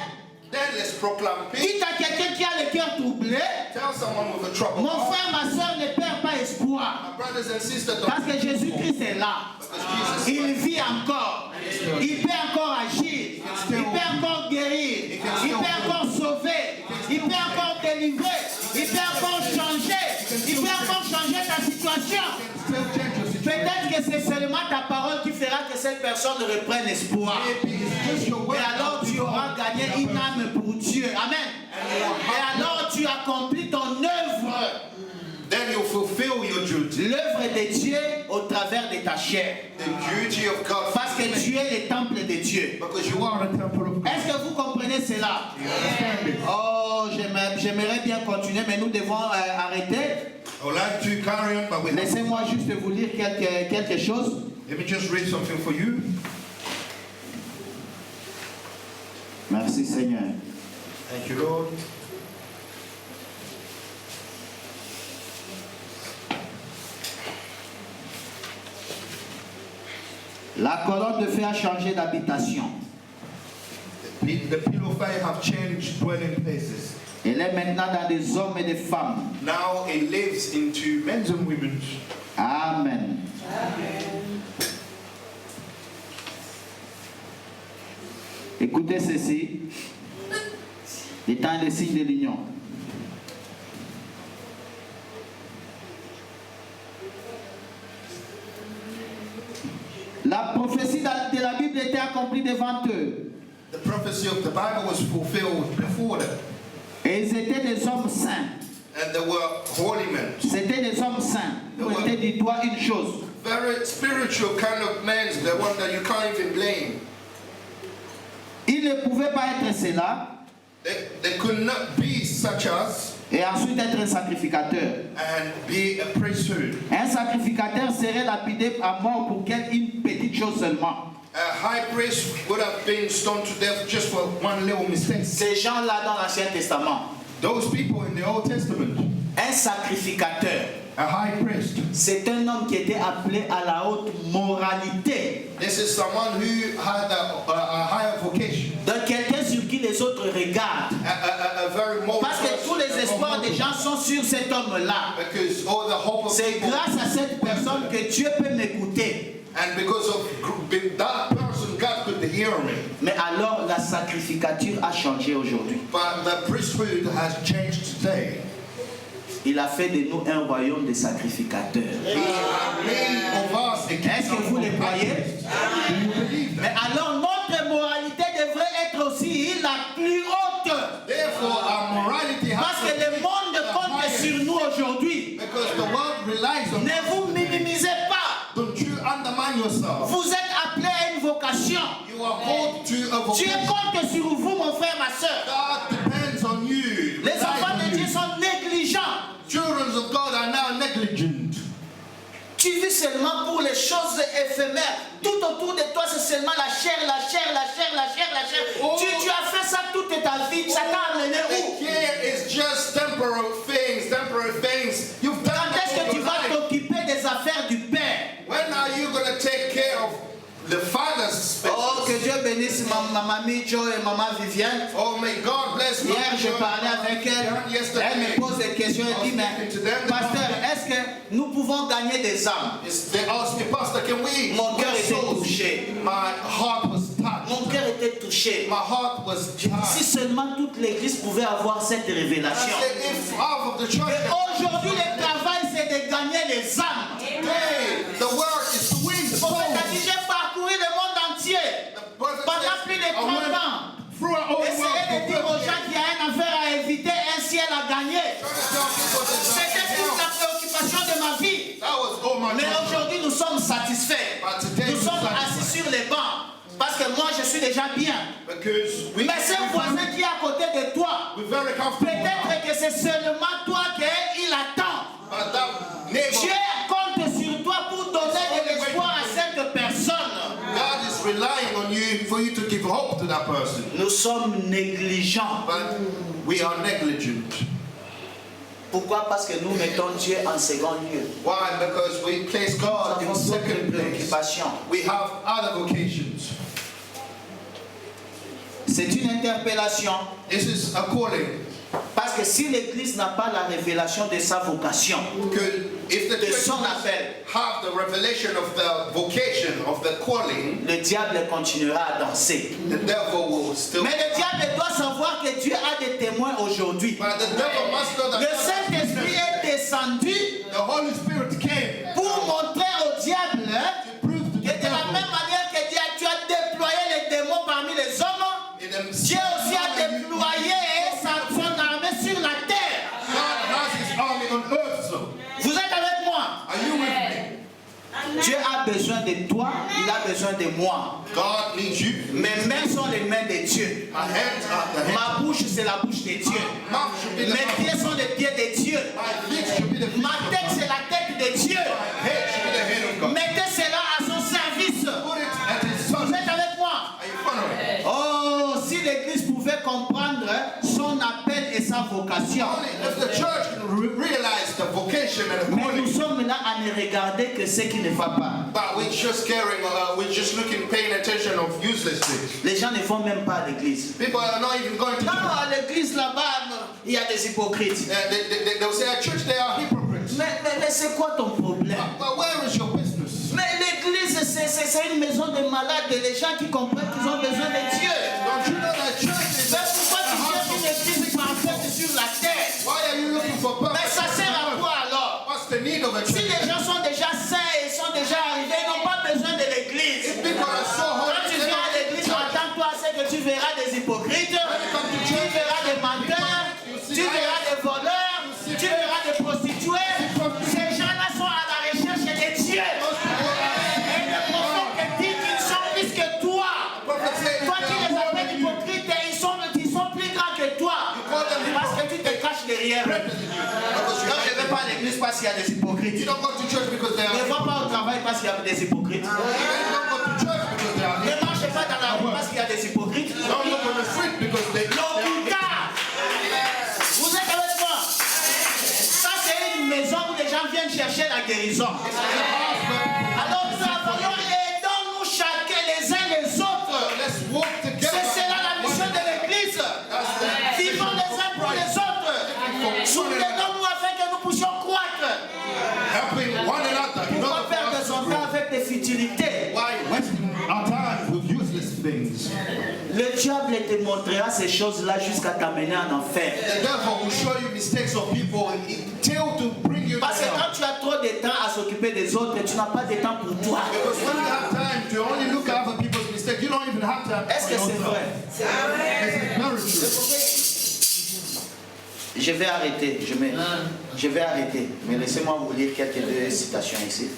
Then let's proclaim peace. Dites à quelqu'un qui a le cœur troublé, Tell someone with a trouble. mon frère, ma soeur, ne perd pas espoir. My brothers and sisters, don't. Parce que Jésus-Christ est là. Because Jesus. Il vit encore. Il peut encore agir. Il peut encore guérir. Il peut encore sauver. Il peut encore délivrer. Il peut encore changer. Il peut encore changer ta situation. Still change your situation. Peut-être que c'est seulement ta parole qui fera que cette personne reprenne espoir. Maybe it's just your word. Et alors tu auras gagné une âme pour Dieu. Amen. Et alors tu accomplis ton œuvre. Then you fulfill your duty. L'œuvre de Dieu au travers de ta chair. The duty of God. Parce que tu es le temple de Dieu. Because you are a temple of God. Est-ce que vous comprenez cela? Oh, j'aimerais bien continuer, mais nous devons arrêter. I would like to carry on, but we Laissez-moi juste vous lire quelque chose. let me just read something for you. Merci Seigneur. Thank you, Lord. La colonne de feu a changé d'habitation. The pillar of fire have changed dwelling places. Elle est maintenant dans des hommes et des femmes. Now it lives into men and women. Amen. Écoutez ceci. Les temps et les signes de l'union. La prophétie de la Bible était accomplie devant eux. The prophecy of the Bible was fulfilled before them. Et ils étaient des hommes saints. And there were holy men. C'était des hommes saints. Vous mettez du doigt une chose. Very spiritual kind of men, the one that you can't even blame. Ils ne pouvaient pas être cela They could not be such as et ensuite être un sacrificateur. and be a priesthood. Un sacrificateur serait lapidé à mort pour une petite chose seulement. A high priest would have been stoned to death just for one little mistake. Ces gens-là dans l'Ancien Testament, Those people in the Old Testament, un sacrificateur, a high priest, c'est un homme qui était appelé à la haute moralité. this is someone who had a higher vocation, Donc quelqu'un sur qui les autres regardent. a very moral Parce que tous les person, espoirs des gens sont sur cet homme-là. because all the hope of C'est people, grâce à cette personne que Dieu peut m'écouter. and because of that person, God could hear me. Mais alors la sacrificature a changé aujourd'hui. But the priesthood has changed today. Il a fait de nous un royaume de sacrificateurs. He has made of us a Est-ce que vous le croyez? Do you believe Mais that? alors notre moralité devrait être aussi la plus haute. Therefore, our morality Parce has que to le be monde the compte highest. sur nous aujourd'hui. Because the world relies on Ne vous minimisez pas. Don't you undermine yourself. Vous êtes appelés à une vocation vocation. You are called to a Dieu vocation. compte sur vous, mon frère, ma soeur. God depends on you. Les relies enfants on de Dieu you. sont négligents. Children of God are now negligent. Tu vis seulement pour les choses éphémères. Tout autour de toi, c'est seulement la chair, la chair, la chair, la chair, la chair. Oh. Tu as fait ça toute ta vie. Ça t'a amené où? Here is just temporal things, temporary things. You've done Quand that est-ce que all tu your vas life. t'occuper des affaires du Père? When are you going to take care of the Father's Oh, que business? Dieu bénisse ma mamie Joe et maman Vivienne. Oh, may God bless you. Hier, je parlais avec elle. Elle me pose des questions. Elle dit, mais pasteur, est-ce que nous pouvons gagner des âmes? They asked me, Pastor, can we Mon cœur win était souls? touché. My heart was touched. Mon cœur était touché. My heart was Si touched. seulement toute l'église pouvait avoir cette I révélation. said, if half of the church Mais aujourd'hui, le travail, c'est de gagner les âmes. today, the work is to win the Le prophète a dit, souls. j'ai parcouru le monde entier pendant plus de 30 ans. Throughout all the Essayez de dire aux world, gens qu'il y a une affaire à éviter, un ciel à gagner. C'était toute la préoccupation de ma vie. that was all my Mais trouble. aujourd'hui, nous sommes satisfaits. Nous sommes assis sur les bancs. Parce que moi, je suis déjà bien. Because we Mais ce voisin qui est à côté de toi, we're very comfortable now. peut-être que c'est seulement toi qu'il attend. But that neighbor, Dieu compte sur toi pour donner de l'espoir à cette personne. God is relying on you for you to give hope to that person. Nous sommes négligents. But we are negligent. Pourquoi? Parce que nous mettons Dieu en second lieu. Why? Because we place God Nous in avons second d'autres place. préoccupations. We have other vocations. C'est une interpellation. This is a calling. Parce que si l'Église n'a pas la révélation de sa vocation, Because if the de church son appel, have the revelation of the vocation, of the calling, le diable continuera à danser. the devil will still. Mais le diable doit savoir que Dieu a des témoins aujourd'hui. But the devil must know that Le Saint-Esprit est descendu the Holy Spirit came pour montrer au diable to prove to que the de la devil même manière que tu as déployé les démons parmi les hommes, in them Dieu aussi a déployé son armée sur la terre. God has his army on earth. So. Vous êtes avec moi? Are you with me? Dieu a besoin de toi, il a besoin de moi. God needs you. Mes mains sont les mains de Dieu. My hands are the hands. Ma bouche, c'est la bouche de Dieu. Mouth should be the Mes mouth. pieds sont les pieds de Dieu. My feet should be the feet Ma of tête, God. c'est la tête de Dieu. Head should be the head of God. Mettez cela à son service. Put it at his Vous son. êtes avec moi? Are you following? Oh, si l'Église pouvait comprendre son appel et sa vocation. Only if the church can realize the vocation and the Mais nous calling. sommes là à ne regarder que ce qui ne va pas. But we're just caring, we're just looking, paying attention of useless things. Les gens ne vont même pas à l'église. People are not even going to Non, church. à l'église là-bas, il y a des hypocrites. They'll say at church they are hypocrites. Mais c'est quoi ton problème? But where is your business? Mais l'église, c'est une maison de malades, les gens qui comprennent qu'ils ont besoin de Dieu. Don't you know that church is Mais pourquoi tu a cherches house une église parfaite sur la terre? Why are you looking for Mais purpose? ça sert à quoi alors? What's the need of a Si church? les gens sont déjà saints et sont déjà arrivés, ils n'ont pas besoin de l'église. If people are so holy, Quand tu viens à l'église, attends-toi à ce que tu verras des hypocrites, tu verras des menteurs, tu verras des voleurs, tu verras des prostituées. Ces gens-là sont à la recherche de Dieu. Et le prophète te dit qu'ils sont plus que toi. Toi qui les appelles hypocrites, ils sont plus grands que toi. Parce que tu te caches derrière eux. Non, je ne vais pas à l'église parce qu'il y a des hypocrites. You don't go to church because they are. Ne va pas au travail parce qu'il y a des hypocrites. You don't go to church because they are. Ne marche pas dans la rue parce qu'il y a des hypocrites. Don't look on the street because they. L'hôpital. Vous êtes avec moi? Ça, c'est une maison où les gens viennent chercher la guérison. Alors, travaillons et aidons-nous chacun les uns les autres. Let's walk C'est together. cela la mission de l'Église. Vivons les uns pour les autres. Soutenons-nous afin que nous puissions croître. Helping one another. You Pourquoi know perdre son temps avec des futilités? why wasting our time with useless things? Le diable te montrera ces choses-là jusqu'à t'amener en enfer. The devil will show you mistakes of people until to bring you Parce que down. quand tu as trop de temps à s'occuper des autres, tu n'as pas de temps pour toi. Because when you have time to only look at other people's mistakes, you don't even have time. Est-ce que c'est vrai? It's very true. Je vais arrêter. Je vais arrêter. Mais laissez-moi vous lire quelques deux citations ici.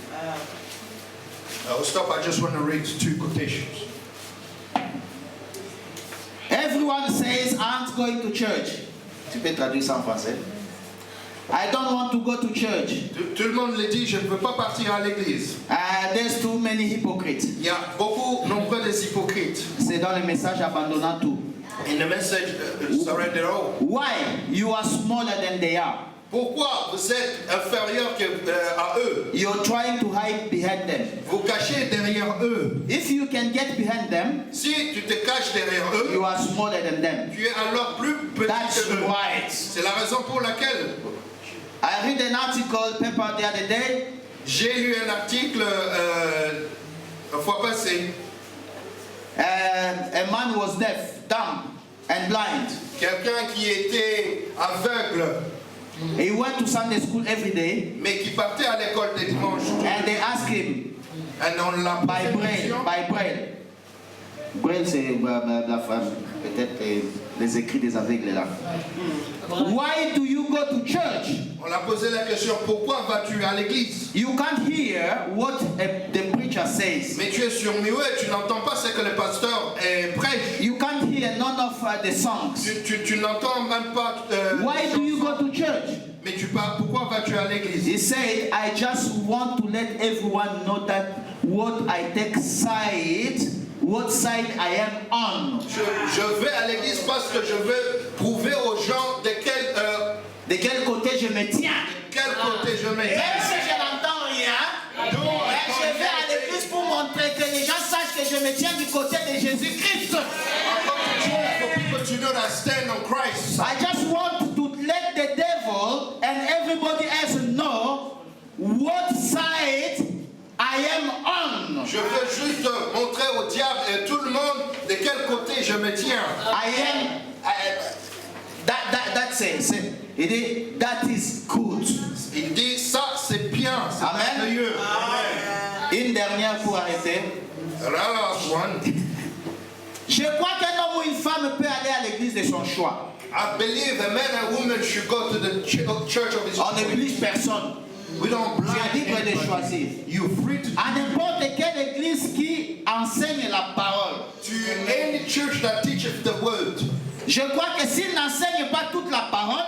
I'll stop. I just want to read two quotations. Everyone says, I'm going to church. Tu peux traduire ça en français? I don't want to go to church. Tout le monde le dit, je ne veux pas partir à l'église. There's too many hypocrites. Il y a beaucoup, nombreux des hypocrites. C'est dans le message abandonnant tout. In the message, surrender all. Why? You are smaller than they are. Pourquoi vous êtes inférieur à eux? You're trying to hide behind them. Vous cachez derrière eux. If you can get behind them, Si tu te caches derrière eux, you are smaller than them. tu es alors plus petit That's que eux. right. C'est la raison pour laquelle I read an article paper the other day. j'ai lu un article la fois passée. A man was deaf, dumb, and blind. Quelqu'un qui était aveugle, He went to Sunday school every day, mais qui partait à l'école des dimanches. and they asked him Et on l'a by posé une braille, question. by braille. Braille, c'est la femme, peut-être les écrits des aveugles là. Why do you go to church? On l'a posé la question, pourquoi vas-tu à l'église? You can't hear what the preacher says. Mais tu es surmuet, tu n'entends pas ce que le pasteur prêche. You can't hear none of the songs. Tu n'entends même pas. Why do you go to church? Mais pourquoi vas-tu à l'église? He said, I just want to let everyone know that what I take side, what side I am on. Je vais à l'église parce que je veux prouver aux gens de quel côté je me tiens. quel côté je mets. Même si je n'entends rien, je vais à l'église pour montrer que les gens sachent que je me tiens du côté de Jésus-Christ. For people to know that I stand on Christ. I just want to let the devil and everybody else know what side I am on. Je veux juste montrer au diable et tout le monde de quel côté je me tiens. That's it. That is good. Il dit ça c'est bien, c'est Amen. merveilleux. Une dernière pour arrêter. The last one. Je crois qu'un homme ou une femme peut aller à l'église de son choix. I believe a man and woman should go to the church of his On choice. n'oblige personne. We don't Tu es libre blind de anybody. choisir. You're free to À n'importe quelle église qui enseigne la parole. to any church that teaches the word. Je crois que s'il n'enseigne pas toute la parole,